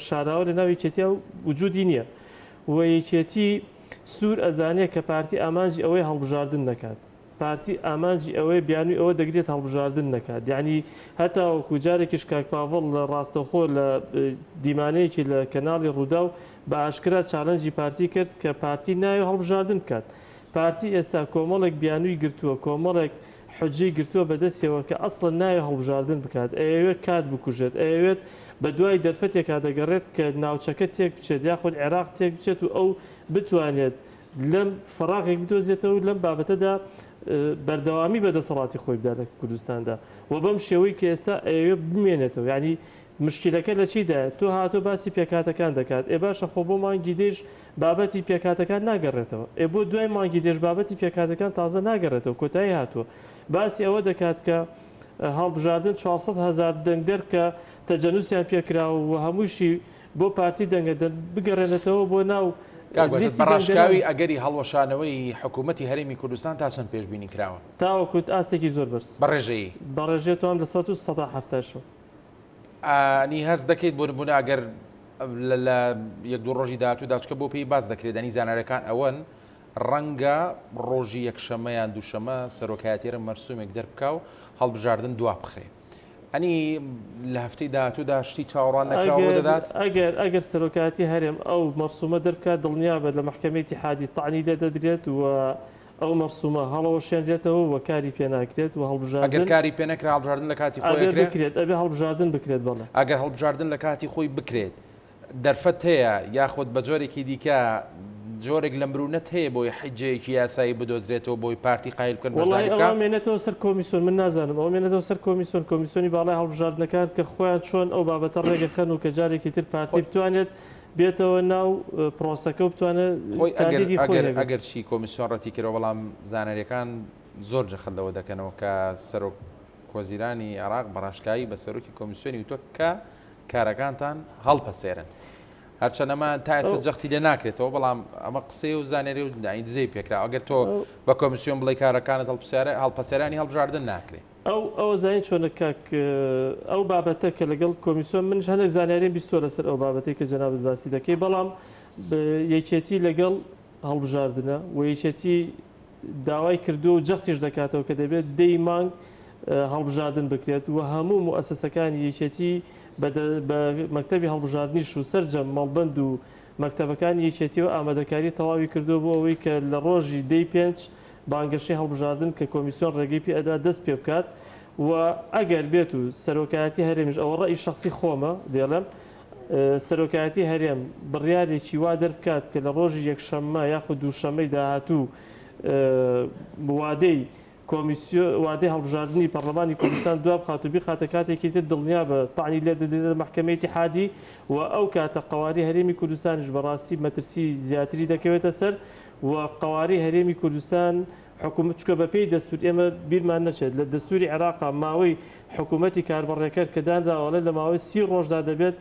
شاراوە لە ناو یەکێتیە وجودی نییە و یەکێتی سوور ئەزانێت کە پارتی ئامانجی ئەوەی هەڵبژاردن نەکات پارتی ئامانجی ئەوەی بیانووی ئەوە دەگرێت هەڵبژاردن نەکات یعنی هەتا وەکو جارێکیش کاک پاڤڵ لە ڕاستەخۆ لە دیمانەیەکی لە کەناڵی ڕوودا و بە ئاشکرا چالەنجی پارتی کرد کە پارتی ناوی هەڵبژاردن بکات پارتی ئێستا کۆمەڵێک بیانووی گرتووە کۆمەڵێک حجەی گرتووە بەدەستیەوە کە ئەسڵ ناوی هەڵبژاردن بکات ئەوێت کات بکوژێت ئەوێت بە دوای دەرفەتێکا دەگەڕێت کە ناوچەکە تێک بچێت یاخود عێراق تێک بچێت و ئەو بتوانێت لەم فراغێک بدۆزێتەوە لەم بابەتەدا بەردەوامی بەدەسەڵاتی خۆی بدا لە کوردستاندا و بەم شێوەی کە ئێستا ئەوێ بمێنێتەوە ینی مشکلەکە لە چیدا تۆ هاتۆ باسی پێکاتەکان دەکات ئێ باشە خۆ بۆ مانگی دێژ بابەتی پێکاتەکان ناگەڕێتەوە ئێ بۆ دوای مانگی دێژ بابەتی پێکاتەکان تازە ناگەڕێتەوە کۆتایی هاتووە باسی ئەوە دەکات کە هەڵبژاردن 400,000 دەنگدەر کە تەجەنووسیان پێکراوە و هەمووشی بۆ پارتی دەنگەدەن بگەڕێنێتەوە بۆ ناو بەڕاشکاوی ئەگەری هەڵوەشانەوەی حکوومەتی هەرێمی کوردستان تا چەند پێشبینی کراوە تاوەکوت ئاستێکی زۆر بەرز بەڕێژەیە بەڕێژێتوان لە 1970 ئەنی هەست دەکەیت بۆ نبوون ئەگەر لە یەک دوو ڕۆژی داهاتوو داچکە بۆ پێی باز دەکرێت دەنی زانارەکان ئەوەن ڕەنگە ڕۆژی یەکشەمەیان دووشەمە سەرۆکایەتیێرە مەرسومێک دەربکە و هەڵبژاردن دوا بخرێ ئەنی لە هەفتەی داهاتوودا شتی چاوەڕوان نەکراوە دەدات ئەگەر سەرۆکایەتی هەرێم ئەو مەرسومە دەربکات دڵنیا بە لە محکەمەی اتحادی تاعنی لێ دەدرێت و ئەو مەرسومە هەڵەوە شێنرێتەوە و کاری پێ ناکرێت و هەڵبژاردن ئەگەر کاری پێ نەکرا هەڵبژاردن لە کاتی خۆی بکرێت ئەبێ هەڵبژاردن بکرێت بەڵێ ئەگەر هەڵبژاردن لە کاتی خۆی بکرێت دەرفەت هەیە یاخود بە جۆرێکی دیکە جۆرێک لە مرونەت هەیە بۆی حجەیەکی یاسایی بدۆزرێتەوە بۆی پارتی قایل بکەن مێنێتەوە سەر کۆمیسیۆن من نازانم ئەو مێنێتەوە سەر کۆمیسیۆنی باڵای هەڵبژاردنەکان کە خۆیان چۆن ئەو بابەتە ڕێگەخەن و کە جارێکی تر پارتی بتوانێت بێتەوە ناو پرۆسەکە بتوانێت ئەگەر چی کۆمیسیۆن ڕەتی کرەوە بەڵام زانەریەکان زۆر جەخەلەوە دەکەنەوە کە سەرۆک وەزیرانی عێراق بەڕاشکایی بە سەرۆکی کۆمیسیۆنی وتۆ کە کارەکانتان هەڵپەسێرن هەرچەنەما تا ئێستا جەختی لێ ناکرێتەوە بەڵام ئەمە قسەی و زانێری و دزەی پێکرا ئەگەر تۆ بە کۆمیسیۆن بڵێ کارەکانت هەڵپەسێرانی هەڵبژاردن ناکرێت ئەو زانین چۆنە کاک ئەو بابەتە کە لەگەڵ کۆمیسیۆن منش هەنێک زانیاریم بیستۆ لەسەر ئەو بابەتی کە جەنابەت باسی دەکەی بەڵام یەکێتی لەگەڵ هەڵبژاردنە و یەکێتی داوای کردو و جەختیش دەکاتەوە کە دەبێت دەی مانگ هەڵبژاردن بکرێت و هەموو موسسەکانی یەکێتی بە مەکتەبی هەڵبژاردنیش و سەرجەم مەڵبەند و مەکتەبەکانی یەکێتیەوە ئامادەکاری تەواوی کردو بۆ ئەوەی کە لە ڕۆژی دەی پێنج بانگەشەی هەڵبژاردن کە کۆمیسیۆن ڕێگەی پێ ئەدا دەست پێ بکات و ئەگەر بێت و سەرۆکایەتی هەرێمیش ئەوە ڕێی شخصی خۆمە دێڵم سەرۆکایەتی هەرێم بڕیارێکی وا دەربکات کە لە ڕۆژی یەکشەممە یاخود دووشەمەی داهاتوو وادەی وادەی هەڵبژاردننی پەرلەمانی کوردستان دوا بخات و بیخاتە کاتێکی تر دڵنیا بە تاعنی لێ دەدرێت محکەمەی اتحادی و ئەو کاتە قەواری هەرێمی کوردستانیش بەڕاستی مەترسی زیاتری دەکەوێتە سەر و قەواری هەرێمی کوردستان حکوومەت چکە بە پێی دەستور ئێمە بیرمان نەچێت لە دەستوری عێراقا ماوەی حکوومەتی کاربڕێکەر کە دانراوەڵێ لە ماوەی 30 ڕۆژدا دەبێت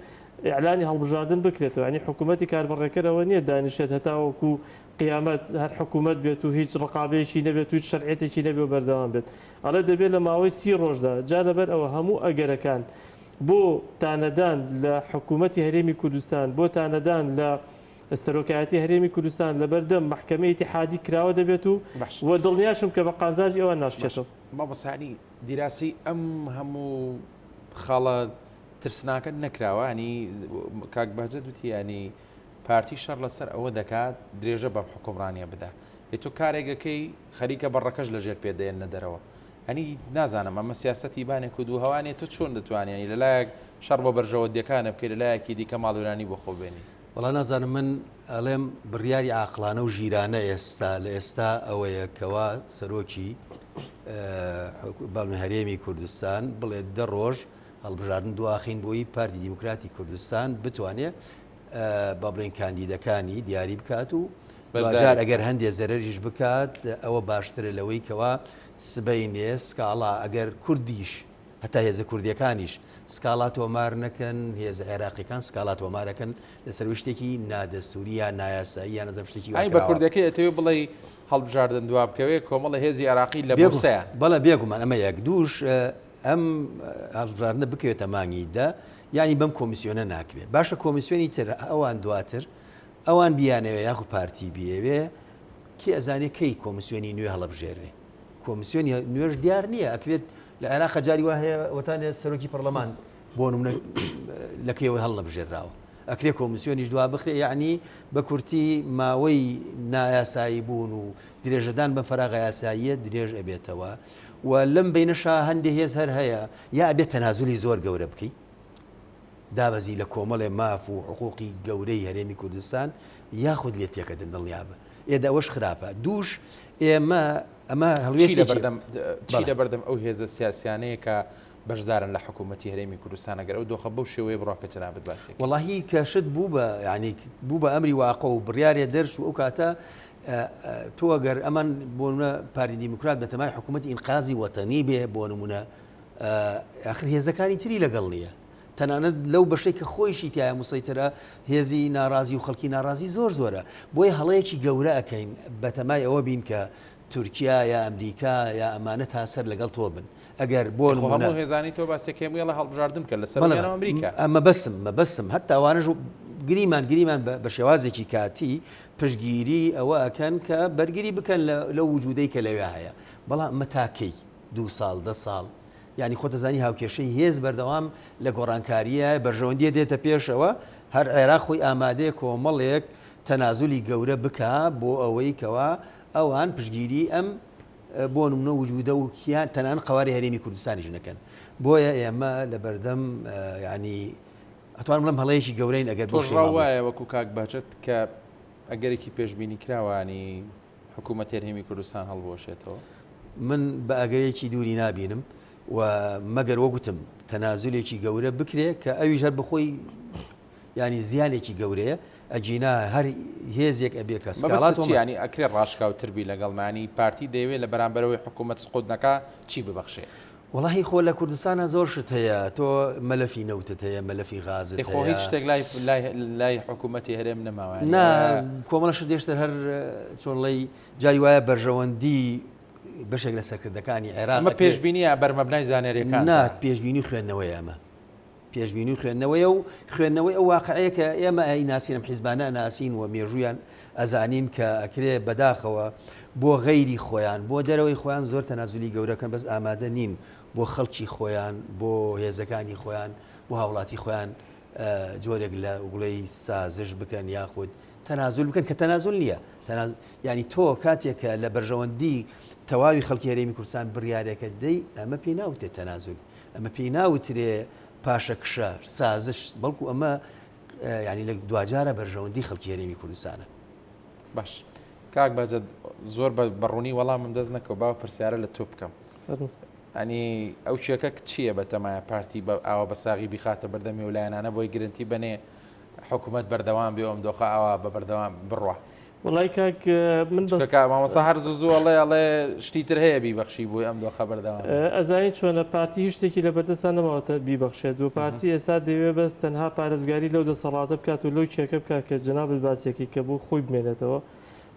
ئیعلانی هەڵبژاردن بکرێتەوە ینی حکوومەتی کاربڕێکەرەوە نییە دانیشێت هەتاوەکو قیامەت هەر حکوومەت بێت و هیچ ڕقابەیەکی نەبێت و هیچ شەرعێتێکی نەبێت و بەردەوام بێت ئەڵێ دەبێت لە ماوەی 30 ڕۆژدا جا لەبەر ئەوە هەموو ئەگەرەکان بۆ تانەدان لە حکوومەتی هەرێمی کوردستان بۆ تانەدان لە سەرۆکایەتی هەرێمی کوردستان لەبەردەم محکەمەی اتحادی کراوە دەبێت و دڵنیاشم کە بە قازانجی ئەوە ناشکێتەوە مەبەسانی دیراسی ئەم هەموو خاڵە ترسناکە نەکراوە ینی کاک بەهجەت وتی ینی پارتی شەڕ لەسەر ئەوە دەکات درێژە بەم حکومڕانیە بدا تۆ کارێگەکەی خەریکە بەڕەکەش لەژێر پێدەێن نەدەرەوە هەنی نازانم ئەمە سیاسەتی بانێک و دوو هەوانێت تۆ چۆن دەتوانانی لەلایەک شەڕ بۆ بەرژەوەندیەکانە بکەیت لەلایەکی دیکە ماڵوێرانی بۆ خۆبێنی. وەڵا نازانم من ئەڵێم بڕیاری عاقلانە و ژیرانە ئێستا لە ئێستا ئەوەیە کەوا سەرۆکی باڵمی هەرێمی کوردستان بڵێت 10 ڕۆژ هەڵبژاردن دواخین بۆی پارتی دیموکراتی کوردستان بتوانێت با بڵێن کاندیدەکانی دیاری بکات و دوجار ئەگەر هەندێک زەرریش بکات ئەوە باشترە لەوەی کەوا سبەی نێ سکاڵا ئەگەر کوردیش هەتا هێزە کوردیەکانیش سکاڵات وەمار نەکەن هێزە عێراقیەکان سکاڵات وەمارەکەن لەسەر شتێکی نادەستوری یا نایاسایی یان نەزەم شتێکی ئەی بە کوردەکەی ئەتەوێ بڵێ هەڵبژاردن دوا بکەوێت کۆمەڵە هێزی عێراقی لە بورسەیە. بەڵە بێگومان ئەمە یەک دووش ئەم هەڵبژاردنە بکەوێتە مانگیدا ینی بەم کۆمیسیۆنە ناکرێت باشە کۆمیسیۆنی تر ئەوان دواتر ئەوان بیانەوێ یاخو پارتی بێوێ کێ ئەزانێ کەی کۆمیسیۆنی نوێ هەڵەبژێرێ کۆمیسیۆنی نوێژ دیار نییە ئەکرێت لە عێراق جاری وهەیە وەتانێت سەرۆکی پەرلەمان بۆ نمونە لەکەیەوە هەڵ نەبژێراوە ئەکرێ کۆمیسیۆنیش دوا بخرێ یعنی بە کورتی ماوەی نایاسایی بوون و درێژەدان بە فەراغ یاساییە درێژ ئەبێتەوە و لەم بینەشا هەندێک هێز هەر هەیە یا ئەبێت تەنازولی زۆر گەورە بکەی دابەزی لە کۆمەڵێ ماف و حقوقی گەورەی هەرێمی کوردستان یاخود لێت تێکەدن دڵنیابە ئێدە ئەوەش خراپە دووش ئێمە ئەمە هەڵوێستی چی لە بەردەم ئەو هێزە سیاسیانەیە کە بەشدارن لە حکوومەتی هەرێمی کوردستان ئەگەر ئەو دۆخە بەو شێوەیە بڕۆکە جەنابەت باسی وەڵاهی کەشت بوو بە ینی بوو بە ئەمری واقع و بڕیارێ دەرس و ئەو کاتە تۆ ئەگەر ئەمان بۆ نمونە پارتی دیموکرات بە تەمای حکوومەتی ئینقازی وەتەنی بێ بۆ نمونە ئاخر هێزەکانی تری لەگەڵ نییە تەنانەت لەو بەشەی کە خۆیشی تایە موسەیترە هێزی ناڕازی و خەڵکی ناڕازی زۆر زۆرە بۆی هەڵەیەکی گەورە ئەەکەین بە تەمای ئەوە بین کە تورکیا یا ئەمریکا یا ئەمانە تاسەر لەگەڵ تۆ بن ئەگەر بۆ هەموو هێزانی تۆ باسێکێم وێڵە هەڵبژاردن کە لەسەر ئەمریکا ئەمە مەبەسم هەتا ئەوانەش گریمان بە شێوازێکی کاتی پشتگیری ئەوە ئەکەن کە بەرگری بکەن لە وجودەی کە لەوێ هەیە بەڵام ئەمە تاکەی 2 ساڵ 10 ساڵ ینی خۆتەزانی هاوکێشەی هێز بەردەوام لە گۆڕانکاریە بەرژەوەندیە دێتە پێشەوە هەر عێراق خۆی ئامادەیە کۆمەڵێک تەنازولی گەورە بکە بۆ ئەوەی کەوا ئەوان پشتگیری ئەم بۆ نمونە وجودە و کیان تەنان قواری هەرێمی کوردستانیش نەکەن بۆیە ئێمە لە بەردەم ینی ئەتوانم لەم هەڵەیەکی گەورەین ئەگەر بۆشڕاوایە وەکو کاک بەهجەت کە ئەگەرێکی پێشبینی کراوانی حکوومەتی هەرێمی کوردستان هەڵبۆشێتەوە من بە ئەگەرێکی دووری نابینم و مەگەر وەگوتم تەنازولێکی گەورە بکرێ کە ئەویش هەر بخۆی ینی زیانێکی گەورەیە ئەجینا هەر هێزێک ئەبێ کە ینی ئەکرێ ڕاشکاوتربی لەگەڵمانی پارتی دەیەوێت لە بەرامبەرەوەی حکوومەت سقوتنەکە چی ببەخشێ وڵی خۆ لە کوردستانە زۆر شت هەیە تۆ مەلەفی نەوتت هەیە مەلەفی غازت خۆ هیچ شتێک لای حکوومەتی هەرێم نەماوە کۆمەڵەش دێشتر هەر چۆن ڵی جاری وایە بەرژەوەندی بەشێک لە سەرکردەکانی عێراق ئەمە پێشبینیە بەرمەبنای زانێریەکان نات پێشبینی خوێندنەوەی ئەمە پێشبینی خوێندنەوەی و خوێندنەوەی ئەو واقعەیە کە ئێمە ئەی ناسینم حیزبانە ناسین و مێژویان ئەزانین کە ئەکرێ بەداخەوە بۆ غەیری خۆیان بۆ دەرەوەی خۆیان زۆر تەنازولی گەورەکەن بەس ئامادە نین بۆ خەڵکی خۆیان بۆ هێزەکانی خۆیان بۆ هاوڵاتی خۆیان جۆرێک لە وڵەی سازش بکەن یاخود تەنازول بکەن کە تەنازول نییە ینی تۆ کاتێکە لە بەرژەوەندی تەواوی خەڵکی هەرێمی کوردستان بڕیارێکە دەی ئەمە پێی ناوتێت تەنازول ئەمە پێی ناوترێ پاشە کشە سازش بەڵکو ئەمە ینی لە دوجارە بەرژەوەندی خەڵکی هەرێمی کوردستانە باش کاک بەجەد زۆر بەڕوونی وەڵامم دەست نەکەوت باوە پرسیارە لە تۆ بکەم ئەنی ئەو چیەکە چییە بە تەمایە پارتی ئاوە بە ساغی بیخاتە بەردەمی و لایەنانە بۆی گرنتی بنێ حکوومەت بەردەوام بێ ئەم دۆخە ئاوا بە بەردەوام بڕوە وڵای کاک من مامۆستا هەر زوو ئەڵێ شتی تر هەیە بیبەخشی بۆی ئەم دۆخە بەردەوام ئەزانین چۆنە پارتی هیچ شتێکی لە بەردەستان نەماوەتە بیبەخشێت و پارتی ئێستا دەوێت بەس تەنها پارێزگاری لەو دەسەڵاتە بکات و لەو چێکە بکات کە جەنابەت باسیەکی کە بوو خۆی بمێنێتەوە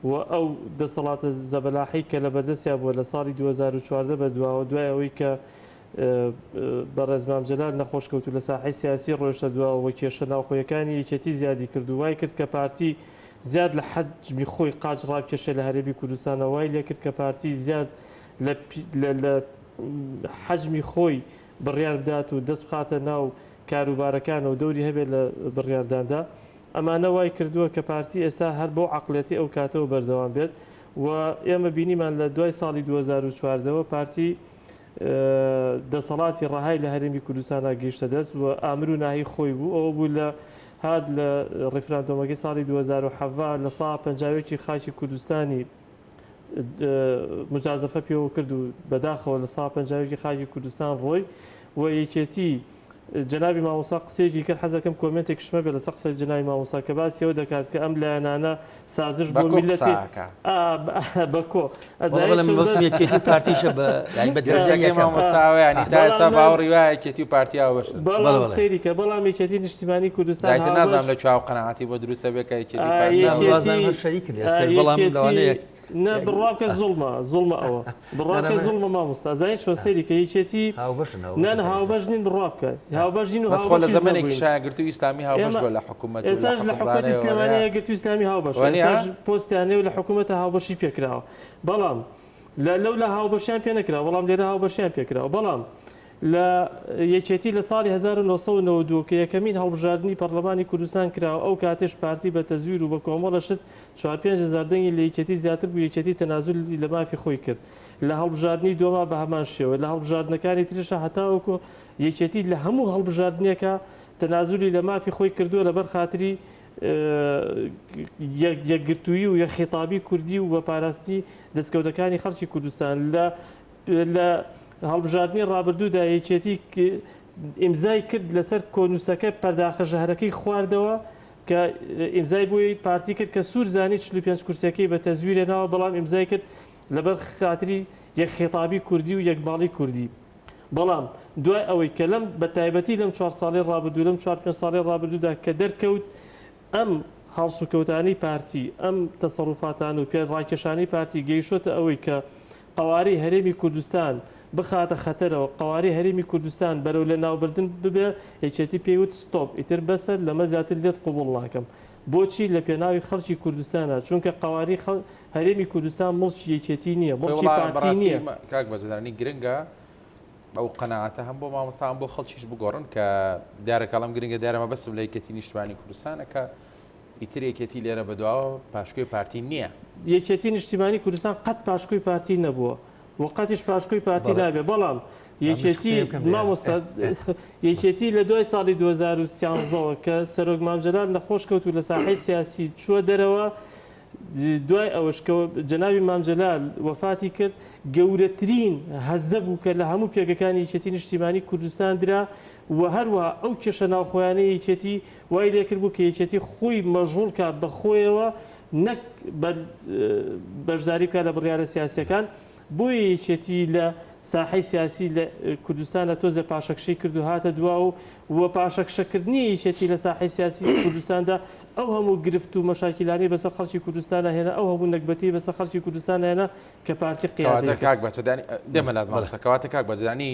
و ئەو دەسەڵاتە زەبەلاحی کە لە بەردەستیا بووە لە ساڵی 2014 بەدواوە دوای ئەوەی کە بەڕێز مام جەلال نەخۆشکەوت و لە ساحەی سیاسی ڕۆیشتە دواوە کێشە ناوخۆیەکانی یەکێتی زیادی کرد و وای کرد کە پارتی زیاد لە حەجمی خۆی قاچ ڕابکێشە لە هەرێمی کوردستانە وای لێ کرد کە پارتی زیاد لە حەجمی خۆی بڕیار بدات و دەست بخاتە ناو کاروبارەکان و دەوری هەبێت لە بڕیارداندا ئەمانە وای کردووە کە پارتی ئێستا هەر بۆ عەقڵەتی ئەو کاتەوە بەردەوام بێت و ئێمە بینیمان لە دوای ساڵی 2014ەوە پارتی دەسەڵاتی ڕاهای لە هەرێمی کوردستانە گەیشتە دەست و ئامر و ناهی خۆی بوو ئەوە بوو لە هاد لە ڕیفراندۆمەکەی ساڵی 2007 لە سا 50 خاکی کوردستانی مجازەفە پێوە کرد و بەداخەوە لە سا 50 خاکی کوردستان ڕۆی و یەکێتی جنابی مامۆسا قسێکی کرد حەزەکەم کۆمنتێک شمە بێ لەسەر قسەی جنابی مامۆسا کە باسیەوە دەکات کە ئەم لایەنانە سازش بۆ میلەتی بەکۆ یەکێتی پارتیشە بە دەرەجەیەک مامۆساویانی تا ئێستا باوەڕی وایە یەکێتی و پارتیاوە بەشن بەڵام سەیری کە بەڵام یەکێتی نیشتیمانی کوردستان نازانم لە چاو قەنەعاتی بۆ دروستە بێت کە یەکێتی شەریکن بەڵام لەوانەیە بڕاکە زوڵمە ئەوە بڕاکە زوڵمە مامۆستا زانین چۆن سەیری کە یەکێتی نان هاوبەش نین بڕاکە هاوبەش نین و بەسخۆ لە زمانێکی شایەگرتووی ئیسلامی هاوبەش بۆ لە حکوومەت ئێستاش لە حکوومەتی ئیسلامانی یەکگرتووی ئیسلامی هاوبەش پۆستیانێ و لە حکوومەتە هاوبەشی پێکراوە بەڵام لەو لە هاوبەشیان پێ نەکراوە بەڵام لێرە هاوبەشیان پێکراوە بەڵام لە یەکێتی لە ساڵی 1992 کە یەکەمین هەڵبژاردننی پەرلەمانی کوردستان کراوە ئەو کاتێش پارتی بە تەزویر و بە کۆمەڵەشت 4-5 دەنگی لە یەکێتی زیاتر بوو یەکێتی تەنازولی لە مافی خۆی کرد لە هەڵبژاردننی دووەما بە هەمان شێوە لە هەڵبژاردنەکانی ترشە هەتاوەکو یەکێتی لە هەموو هەڵبژاردنێکە تەنازولی لە مافی خۆی کردووە لەبەر خاتری یەکگرتووی و یەکخیتابی کوردی و بە پاراستی دەستکەوتەکانی خەڵکی کوردستان لە هەڵبژاردننی ڕابردوودا یەکێتی ئیمزای کرد لەسەر کۆنووسەکە پەرداخە ژەهرەکەی خواردەوە کە ئیمزای بۆی پارتی کرد کە سوور زانی 45 کورسەکەی بە تەزویرێناوە بەڵام ئیمزای کرد لەبەر خاتری یەکخیتابی کوردی و یەکباڵی کوردی بەڵام دوای ئەوەی کە لەم بە تایبەتی لەم 4 ساڵی ڕابردوو لەم 4-5 ساڵی ڕابردوودا کە دەرکەوت ئەم هەڵسوکەوتانی پارتی ئەم تەسەڕوفاتان و پێڕاکێشانی پارتی گەیشتە ئەوەی کە قەواری هەرێمی کوردستان بخاتە خەتەرەوە قەواری هەرێمی کوردستان بەرەو لە ناوبردن ببێ یەکێتی پێیوت ستۆپ ئیتر بەسەر لەمە زیاتر لێت قوبوڵ ناکەم بۆچی لە پێناوی خەڵکی کوردستانە چونکە قەواری هەرێمی کوردستان مڵکی یەکێتی نییە مڵکی پارتی نییە کاک بەزدانی گرنگە ئەو قەنەعاتە هەم بۆ مامۆستان بۆ خەڵکیش بگۆڕن کە دیارەکەڵام گرنگە دیارەمە بەس لە یەکێتی نیشتوانی کوردستانە کە ئیتر یەکێتی لێرە بەدواوە پاشکۆی پارتی نییە یەکێتی نیشتیمانی کوردستان قەت پاشکۆی پارتی نەبووە وقتیش پاشکۆی پارتی نابێ بەڵام یەکێتی مامۆستا یەکێتی لە دوای ساڵی 2013ەوە کە سەرۆک مامجەلال نەخۆش کەوت و لە ساحەی سیاسی چووە دەرەوە دوای ئەوەش کە جەنابی مامجەلال وەفاتی کرد گەورەترین هەزە بوو کە لە هەموو پێگەکانی یەکێتی نیشتیمانی کوردستان درا و هەروە ئەو کێشە ناوخۆیانەی یەکێتی وای لێکرد بوو کە یەکێتی خۆی مەژغوڵ کات بەخۆیەوە نەک بەشداری بکات لە بڕیارە سیاسیەکان بۆی یەکێتی لە ساحەی سیاسی لە کوردستانە تۆزە پاشەکشەی کرد و هاتە دوا و پاشەکشەکردنی یەکێتی لە ساحەی سیاسی کوردستاندا ئەو هەموو گرفت و مەشاکیلانی بەسەر خەڵکی کوردستانە هێنا ئەو هەموو نەکبەتی بەسەر خەڵکی کوردستانە هێنا کە پارتی قیادەتی کاک بەچەدانی دێمەلات ماڵسەکەواتە کاک بەجدانی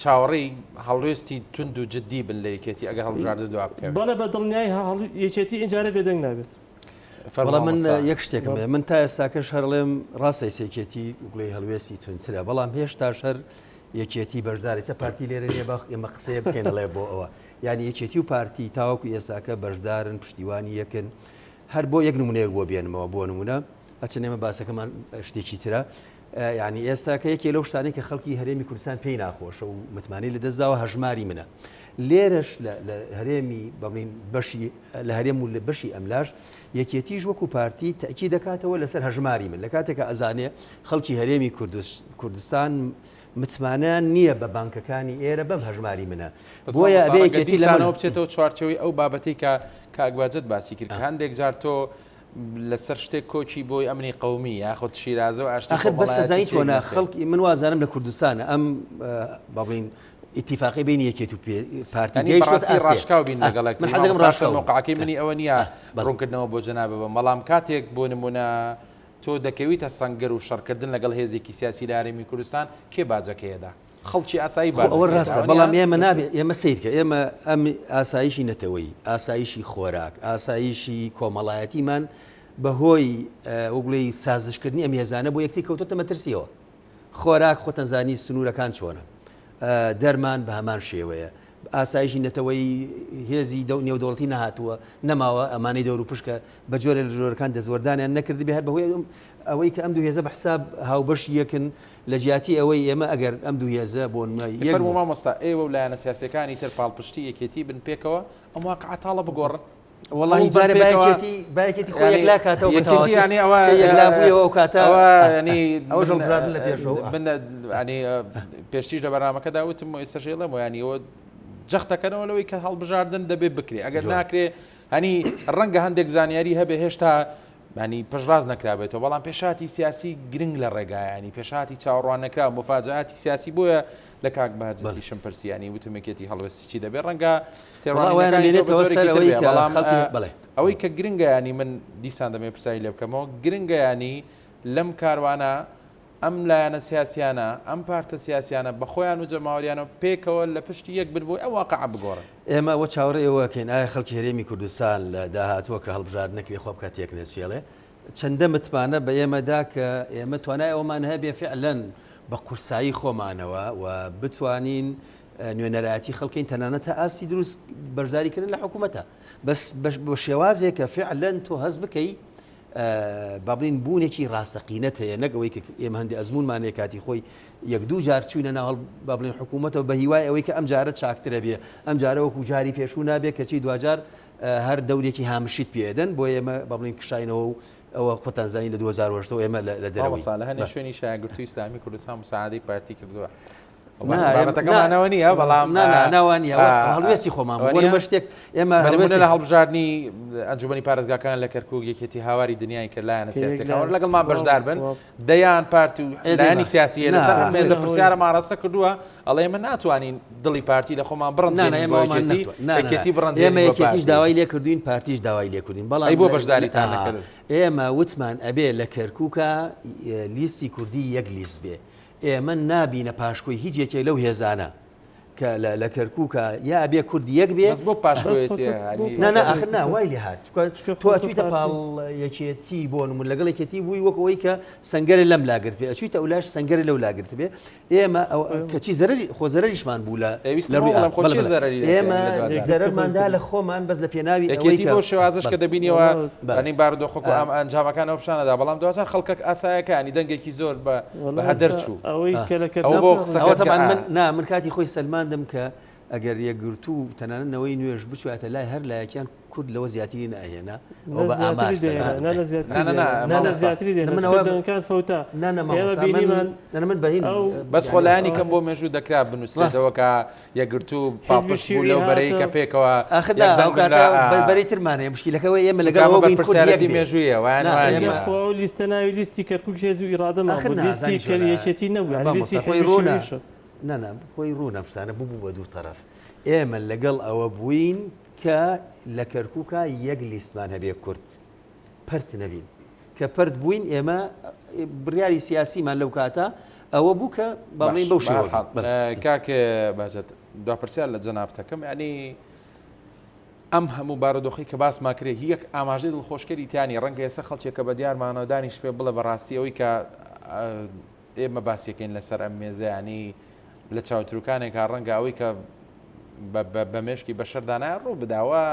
چاوەڕێی هەڵوێستی تند و جددی بن لە یەکێتی ئەگەر هەڵبژاردن دوا بکەوێت بەڵێ بە دڵنیای یەکێتی ئینجارە بێدەنگ نابێت بەڵام من یەک شتێکم من تا ئێستاکەش هەرڵێم ڕاستی سێکێتی وگوڵی هەلوێستی تونترە بەڵام هێشتا شەر یەکێتی بەشدارێتە پارتی لێرە نیە باخ ئێمە قسەیە بکەینەڵێ بۆ ئەوە یعنی یەکێتی و پارتی تاوەکو ئێساکە بەشدارن پشتیوانی یەکن هەر بۆ یەک نمونەیەک بۆ بێنمەوە بۆ نمونە ئەچە نێمە باسەکەمان شتێکی ترە ینی ئێستاکە یەکێ لەو شتانی کە خەڵکی هەرێمی کوردستان پێی ناخۆشە و متمانی لە دەستداوە هەژماری منە لێرەش لە هەرێمی بڵین بەشی لە هەرێم و لە بەشی ئەملاش یەکێتیش وەکو پارتی تەکی دەکاتەوە لەسەر هەژماری من لە کاتێکە ئەزانێ خەڵکی هەرێمی کوردستان متمانیان نییە بە بانکەکانی ئێرە بەم هەژماری منە بۆیە ئەبێتی لەمانەوە بچێتەوە چوارچەوەی ئەو بابەتی کە کاگواجت باسی کرد هەندێک جار تۆ لەسەر شتێک کۆچی بۆی ئەمنی قەومی یاخود شیرازە و ئاشتر بەس سەزایی چۆنە خەڵکی من وازانم لە کوردستانە ئەم بڵین اتفاقی بین یەکێت و پارتی ڕاشکاو بین لەگەڵک من حەزەکەم ڕاشکاوەقعەکەی منی ئەوە نییە ڕوونکردنەوە بۆ جەنابە بە بەڵام کاتێک بۆ نمونە تۆ دەکەویتە سەنگەر و شەڕکردن لەگەڵ هێزێکی سیاسی لە هەرێمی کوردستان کێ باجەکەیەدا خەڵکی ئاسایی ئەوە ڕاستە بەڵام ئێمە نابێت ئێمە سیرکە ئێمە ئەم ئاسایشی نەتەوەی ئاسایشی خۆراک ئاسایشی کۆمەڵایەتیمان بەهۆی وگوڵی سازشکردنی ئەم هێزانە بۆ یەکتی کەوتۆتە مەترسیەوە خۆراک خۆتەنزانی سنوورەکان چۆنە دەرمان بە هەمان شێوەیە ئاسایشی نەتەوەی هێزی نێودەوڵەتی نەهاتووە نەماوە ئەمانەی دەور و پشکە بە جۆرە لە ژۆرەکان دەستوەردانیان نەکردی بێ هەر بەهۆی ئەوەی کە ئەم دوو هێزە بە حساب هاوبەش یەکن لە جیاتی ئەوەی ئێمە ئەگەر ئەم دوو هێزە بۆ فەرموو مامۆستا ئێوە و لایەنە سیاسەکانی تر پاڵپشتی یەکێتی بن پێکەوە ئەم واقعە تاڵە بگۆڕن والله جارێ باەکێتی خۆی یەکلا کاتەوە ینی ئەوە یەکلابوویەوە و کاتە ینی ئەوە ژڵکردن لە پێشەوە ینی پێشتیش لە بەرنامەکەدا وتم و ئێستاشێڵم و ینی ئەوە جەختەکەنەوە لەوەی کە هەڵبژاردن دەبێت بکرێ ئەگەر ناکرێ هەنی ڕەنگە هەندێک زانیاری هەبێ هێشتا ینی پشڕاز نەکرابێتەوە بەڵام پێشاتی سیاسی گرنگ لە ڕێگایانی پێشاتی چاوەڕوان نەکرا مفاجعاتی سیاسی بۆیە لە کاک بەهەجەتی شمپرسیانی وتمێکێتی هەڵوەستیی دەبێت ڕەنگە ئەوەی کە گرنگە ینی من دیسان دەمێ پرسایی لێ بکەمەوە گرنگە ینی لەم کاروانە ئەم لایەنە سیاسیانە ئەم پارتە سیاسیانە بە خۆیان و جەماوەریانە پێکەوە لە پشتی یەک بن بۆی ئەو واقعە بگۆڕن ئێمە وە چاوەڕێ ئێوەکەین ئایا خەڵکی هەرێمی کوردستان لە داهاتووە کە هەڵبژار نەکرێ خۆ بکات یەک نێسیێڵێ چەندە متمانە بە ئێمەدا کە ئێمە توانای ئەومان هەبێ فعلەن بە قورسایی خۆمانەوە و بتوانین نوێنەرایەتی خەڵکەین تەنانەتە ئاسی دروست بەشداریکردن لە حکوومەتە بەس بە شێوازێک کە فعلەن تۆ هەز بکەی بابلین بوونێکی ڕاستەقینەت هەیە نەگەوەی کە ئێمە هەندی ئەزمونمانەیە کاتی خۆی یەک دوو جار چوونە ناوڵ بابلین حکوومەتەوە بە هیوای ئەوەی کە ئەم جارە چاکترە بێ ئەم جارە وەکو جاری پێشوو نابێت کەچی دوجار هەر دەورێکی هامشیت پێدەن بۆ ئێمە بابلین کشاینەوە و ئەوە خۆتان زانین لە 2010 ئێمە لە دەرەوەی لە هەنێ شوێنی شایەتگرتووی ئیسلامی کوردستان مساعدەی پارتی کردووە بابەتەکەمانەوە نییە بەڵام ناوانە هەڵوێستی خۆمان بۆ شتێک ئێمە لە هەڵبژاردننی ئەنجومەنی پارێزگاکان لە کەرکووک یەکێتی هاواری دنیای کرد لایەنە سیاسەکان لەگەڵمان بەشدار بن دەیان پارتی و لایەنی سیاسی لەسەر مێزە پرسیارە ماڕاستە کردووە ئەڵێ ئێمە ناتوانین دڵی پارتی لە خۆمان بڕنجێتی بڕند ئێمە یەکێتیش داوای لێ کردوین پارتیش داوای لێ کردین بەڵام بۆ بەشداریتان نەکرد ئێمە وتمان ئەبێ لە کەرکووکە لیستی کوردی یەک لیست بێ ئێمە نابینە پاشکۆی هیچ یەکێک لەو هێزانە کە لە کەرکووکە یا ئەبێ کوردی یەک بێ بۆ پاشکۆیەتی آخر ناوای لێ هات تۆ ئەچویتە پاڵ یەکێتی بۆ نمون لەگەڵ یەکێتی بووی وەکەوەی کە سنگەرە لەم لاگرت بێ ئەچویتە ئەولاش سنگەرە لەو لاگرت بێ ئێمە کەچی خۆ زەرریشمان بوو لە ئێمە زەرماندا لە خۆمان بەس لە پێناوی یەکێتی بۆ شێوازش کە دەبینیەوە ئەنی بارودۆخۆک و ئەم ئەنجامەکانەوە پیشانەدا بەڵام دوازار خەڵکەک ئاسایەکانی دەنگێکی زۆر بە هەدەرچوو من کاتی خۆی سلماندم کە ئەگەر یەکگرتو و تەنانەوەی نوێژ بچواتە لای هەر لایەکیان کورد لەوە زیاتری ناهێنا ئەو بە ئامارکان فوتا من بەین بەس خۆلایانی کەم بۆ مێژوو دەکرا بنووسێتەوە کە یەکگرتو و پاپش بوو لەو بەرەی کە پێکەوە بەریترمانەیە مشکلەکەەوەی ئێمە لەگەڵ پرسیارەتی مێژوویە لیستە ناوی لیستی کەرکووک هێز و ئیرادەمە یەکێتی نەبوو ڕوونە نەنا خۆی ڕوونە شتانە بوو بە دوو طرف ئێمە لەگەڵ ئەوە بووین کە لە کەرکووکە یەک لیستمان هەبێ کورد پەرت نەبین کە پەرت بووین ئێمە بڕیاری سیاسیمان لەو کاتە ئەوە بوو کە باڵین بەو شێوە کاکێ باشێت داپرسیار لە جەنابەتەکەم ینی ئەم هەموو بارودۆخی کە باس ماکرێ هیەک ئاماژەی دڵخۆشکەری تیانی ڕەنگە ئێستا خەڵکێکە بە دیارمانەوە دانیش پێ بڵێ بەڕاستی ئەوەی کە ئێمە باسیەکەین لەسەر ئەم مێزەیانی لە چاوتروکانێکا ڕەنگە ئەوەی کە بە مێشکی بەشەردانای ڕوو بداوە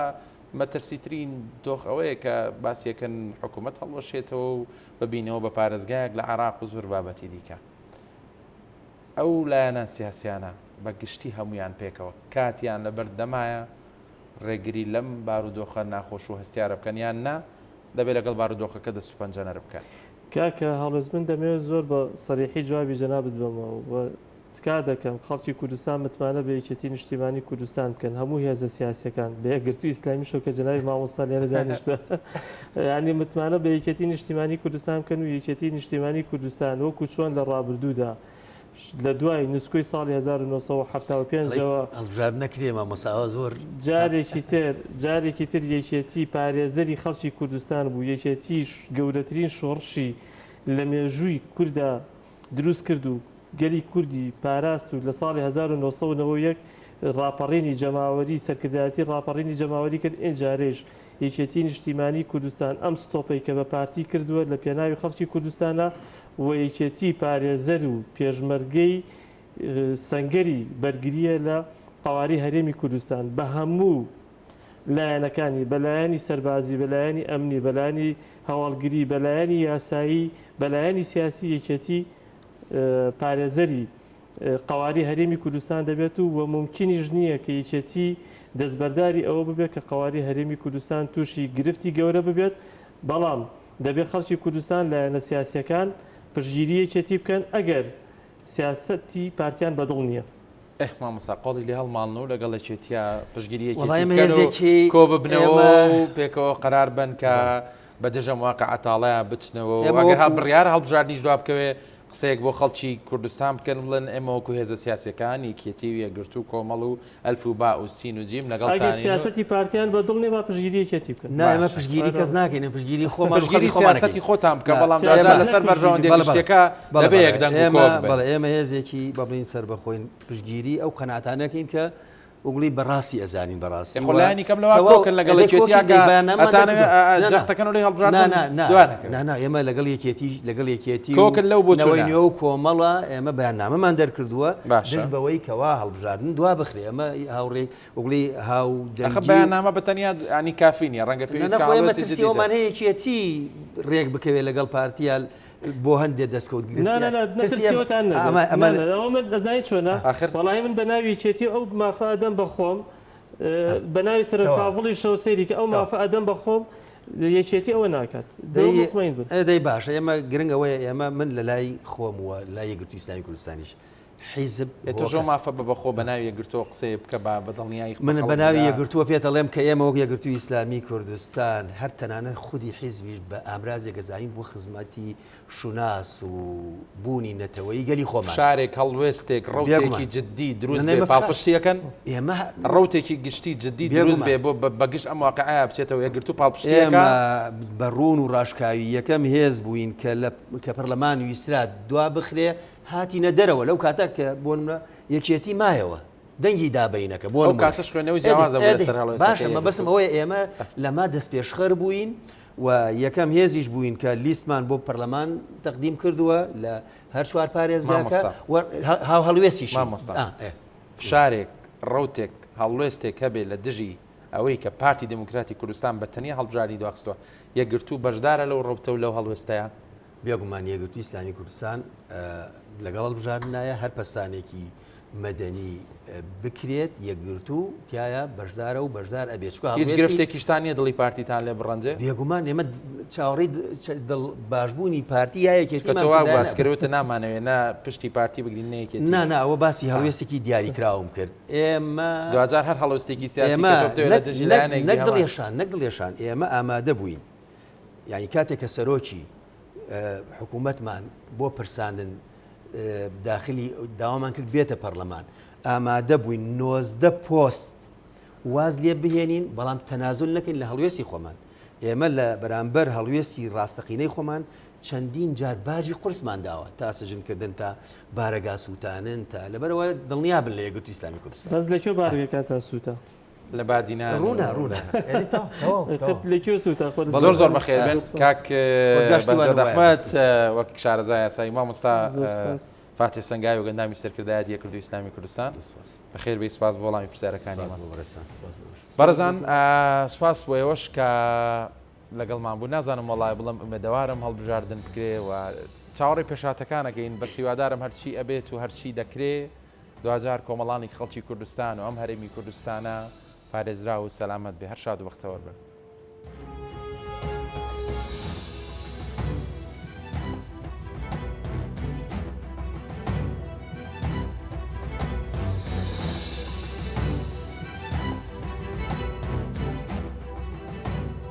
مەترسیترین دۆخ ئەوەیە کە باسیەکەن حکوومەت هەڵوەشێتەوە و ببینەوە بە پارێزگایەک لە عێراق و زۆر بابەتی دیکە ئەو لایەنە سیاسیانە بە گشتی هەمویان پێکەوە کاتیان لە بەردەمایە ڕێگری لەم بارودۆخە ناخۆش و هەستیارە بکەن یان نا دەبێت لەگەڵ بارودۆخەکە دەست و پەنجەنەر بکەن کاکە هەڵێز من دەمەوێت زۆر بە سەریحی جوابی جەنابت بمەوە تکا دەکەم خەڵکی کوردستان متمانە بە یەکێتی نیشتیمانی کوردستان بکەن هەموو هێزە سیاسەکان بە یەکگرتووی ئیسلامی شەو کە جەنابی مامۆستا لێرە دانیشتە ینی متمانە بە یەکێتی نیشتیمانی کوردستان بکەن و یەکێتی نیشتیمانی کوردستان وەکو چۆن لە ڕابردوودا لە دوای نسکۆی ساڵی 1975ەوە هەڵبژار نەکرێ مامۆساوە زۆر جارێکی تر یەکێتی پارێزەری خەڵکی کوردستان بوو یەکێتی گەورەترین شۆڕشی لە مێژووی کووردا دروست کرد و گەلی کوردی پاراست و لە ساڵی 1990 ڕاپەڕینی جەماوەری سەرکردایەتی ڕاپەڕینی جەماوەری کرد ئێجارێژ یەکێتی نیشتیمانی کوردستان ئەم ستۆپەی کە بە پارتی کردووە لە پێناوی خەڵکی کوردستانە و یەکێتی پارێزەر و پێشمەرگەی سەنگەری بەرگریە لە قواری هەرێمی کوردستان بە هەموو لایەنەکانی بەلایانی سەربازی بەلایانی ئەمنی بەلایانی هەواڵگری بەلایانی یاسایی بەلایانی سیاسی یەکێتی پارێزەری قواری هەرێمی کوردستان دەبێت و ممکنیش نییە کە یەکێتی دەستبەرداری ئەوە ببێت کە قواری هەرێمی کوردستان تووشی گرفتی گەورە ببێت بەڵام دەبێت خەڵکی کوردستان لایەنە سیاسیەکان پشتگیری یەکێتی بکەن ئەگەر سیاسەتی پارتیان بەدڵ نییە. مامۆستا قۆڵی لێ هەڵماڵن و لەگەڵ لەکێتیە پشتگیریەکێتی کۆ ببنەوە و پێکەوە قەرار بن کە بەدەژە واقع ئەتاڵەیە بچنەوە ئەگەر هە بڕیار هەڵبژاردنیش دوا بکەوێ قسەیەک بۆ خەڵکی کوردستان بکەن بڵێن ئێمە وەکو هێزە سیاسەکان یەکێتی و یەکگرتو و کۆمەڵ و ئەلف و با و سین و جیم لەگەڵ سیاسەتی پارتیان بەدڵ نیە با پژگیری یەکێتی بکەن. ئێمە پشتگیری کەس ناکەین پشتگیری خۆمان سیاسەتی خۆتان بکە بەڵام لەسەر بەرژەوەندێکشتێکە دەبێ یەک دەنگ بەڵێ ئێمە هێزێکی بەبڵین سەر بەخۆین پشتگیری ئەو قەناتانەکەین کە وگڵی بەڕاستی ئەزانین بەڕاستی خۆلایانی کەم لەوە کۆکن لەگەڵ جەختەکەن و لێ هەڵبژاردن ئێمە لەگەڵ یەکێتی کۆکن لەو بۆچەوەی و کۆمەڵە ئێمە بەیاننامەمان دەرکردووە دژ بەوەی کەوا هەڵبژاردن دوا بخرێ ئەمە هاوڕێ وگڵی هاو بەیاننامە بەتەنیا ئەنی کافی نیە ڕەنگە پێویستمان هەیە یەکێتی ڕێک بکەوێت لەگەڵ پارتیال بۆ هەندێک دەستکەوت دەزای چۆنە وەڵی من بە ناوی یەکێتی ئەو مافەدەم بەخۆم بە ناوی سەرپاڤڵی شەو سەیری کە ئەو مافەدەم بەخۆم یەکێتی ئەوە ناکات دەی باشە ئێمە گرنگەوەی ئێمە من لە لای خۆم وە لای یەکگرتووی ئیسلامی کوردستانیش حیزب تۆ مافە بەخۆ بە ناوی یەکگرتووە قسەی بکە بە دڵنیایی من بە ناوی یەکگرتووە پێتەڵێم کە ئێمە وەک یەکگرتووی ئیسلامی کوردستان هەر تەنانەت خودی حیزبیش بە ئامرازێک گەزاین بۆ خزمەتی شوناس و بوونی نەتەوەی گەلی خۆمان شارێک هەڵوێستێک ڕوتێکی جددی دروست بێ پاڵپشتیەکەن ئێمە ڕوتێکی گشتی جددی دروست بێ بۆ بەگشت ئەم واقعە بچێتەوە یەکگرتوو پاڵپشتیەکە بەڕوون و ڕاشکاوی یەکەم هێز بووین کە پەرلەمان ویسترا دوا بخرێ هاتینە دەرەوە لەو کاتە کە بۆ یەکێتی مایەوە دەنگی دابینەکە بۆ کاتەش خوێنەوەی جیاوازە لەسەر هەڵوێست باشە مە بەسم ئەوەیە ئێمە لەما دەست پێشخەر بووین و یەکەم هێزیش بووین کە لیستمان بۆ پەرلەمان تەقدیم کردووە لە هەر چوار پارێزگاکە هاو هەڵوێستیش فشارێک ڕوتێک هەڵوێستێک هەبێ لە دژی ئەوەی کە پارتی دموکراتی کوردستان بە تەنیا هەڵبژاری دواخستووە یەکگرتوو بەشدارە لەو ڕوتە و لەو هەڵوێستەیە بێگومان یەکگرتووی ئیسلامی کوردستان لەگەڵ هەڵبژاردنایە هەر پەستانێکی مەدەنی بکرێت یەکگرتوو تایە بەشدارە و بەشدار ئەبێت هیچ گرفتێکیشتانیە دڵی پارتیتان لێ بڕەنجێ بێگومان ئێمە چاوەڕێی باشبوونی پارتی یەکێتیوەتە نامانەوێت نە پشتی پارتی بگرین نەیەکێت ناوە باسی هەڵوێستێکی دیاری کراوم کرد ئێمە 2000 هەر هەڵوێستێکی سیاسی نەک دڵێشان ئێمە ئامادە بووین یعنی کاتێک کە سەرۆکی حکوومەتمان بۆ پرساندن داخلی داوامان کرد بێتە پەرلەمان ئامادە بووین 90 پۆست واز لێ بهێنین بەڵام تەنازل نەکەین لە هەڵوێستی خۆمان ئێمە لە بەرامبەر هەڵوێستی ڕاستەقینەی خۆمان چەندین جار باجی قورسمان داوە تا سژنکردن تا بارەگا سووتانن تا لەبەرەوە دڵنیا بن لە یەکگرتووی ئیسلامی کوردستان بەس لەکوێ بارگەکاتان سووتە لە بادینان ڕوونە لەکوێ سووتە زۆر بەخێر بن کاک ئەحمەد وەک شارەزای یاسایی مامۆستا فاتی سنگای و گەندامی سەرکردایەتی یەکگرتووی ئیسلامی کوردستان بەخێر بێ سپاس بۆ وەڵامی پرسیارەکانی بەڕێزان سپاس بۆ ئێوەش کە لەگەڵمان بوو نازانم وەڵای بڵم ئومێدەوارم هەڵبژاردن بکرێ و چاوەڕێی پێشاتەکانەکەین بە سیوادارم هەرچی ئەبێت و هەرچی دەکرێ دوجار کۆمەڵانی خەڵکی کوردستان و ئەم هەرێمی کوردستانە پارێزرا و سەلامەت بێ هەر شاد و بەختەوەر بن.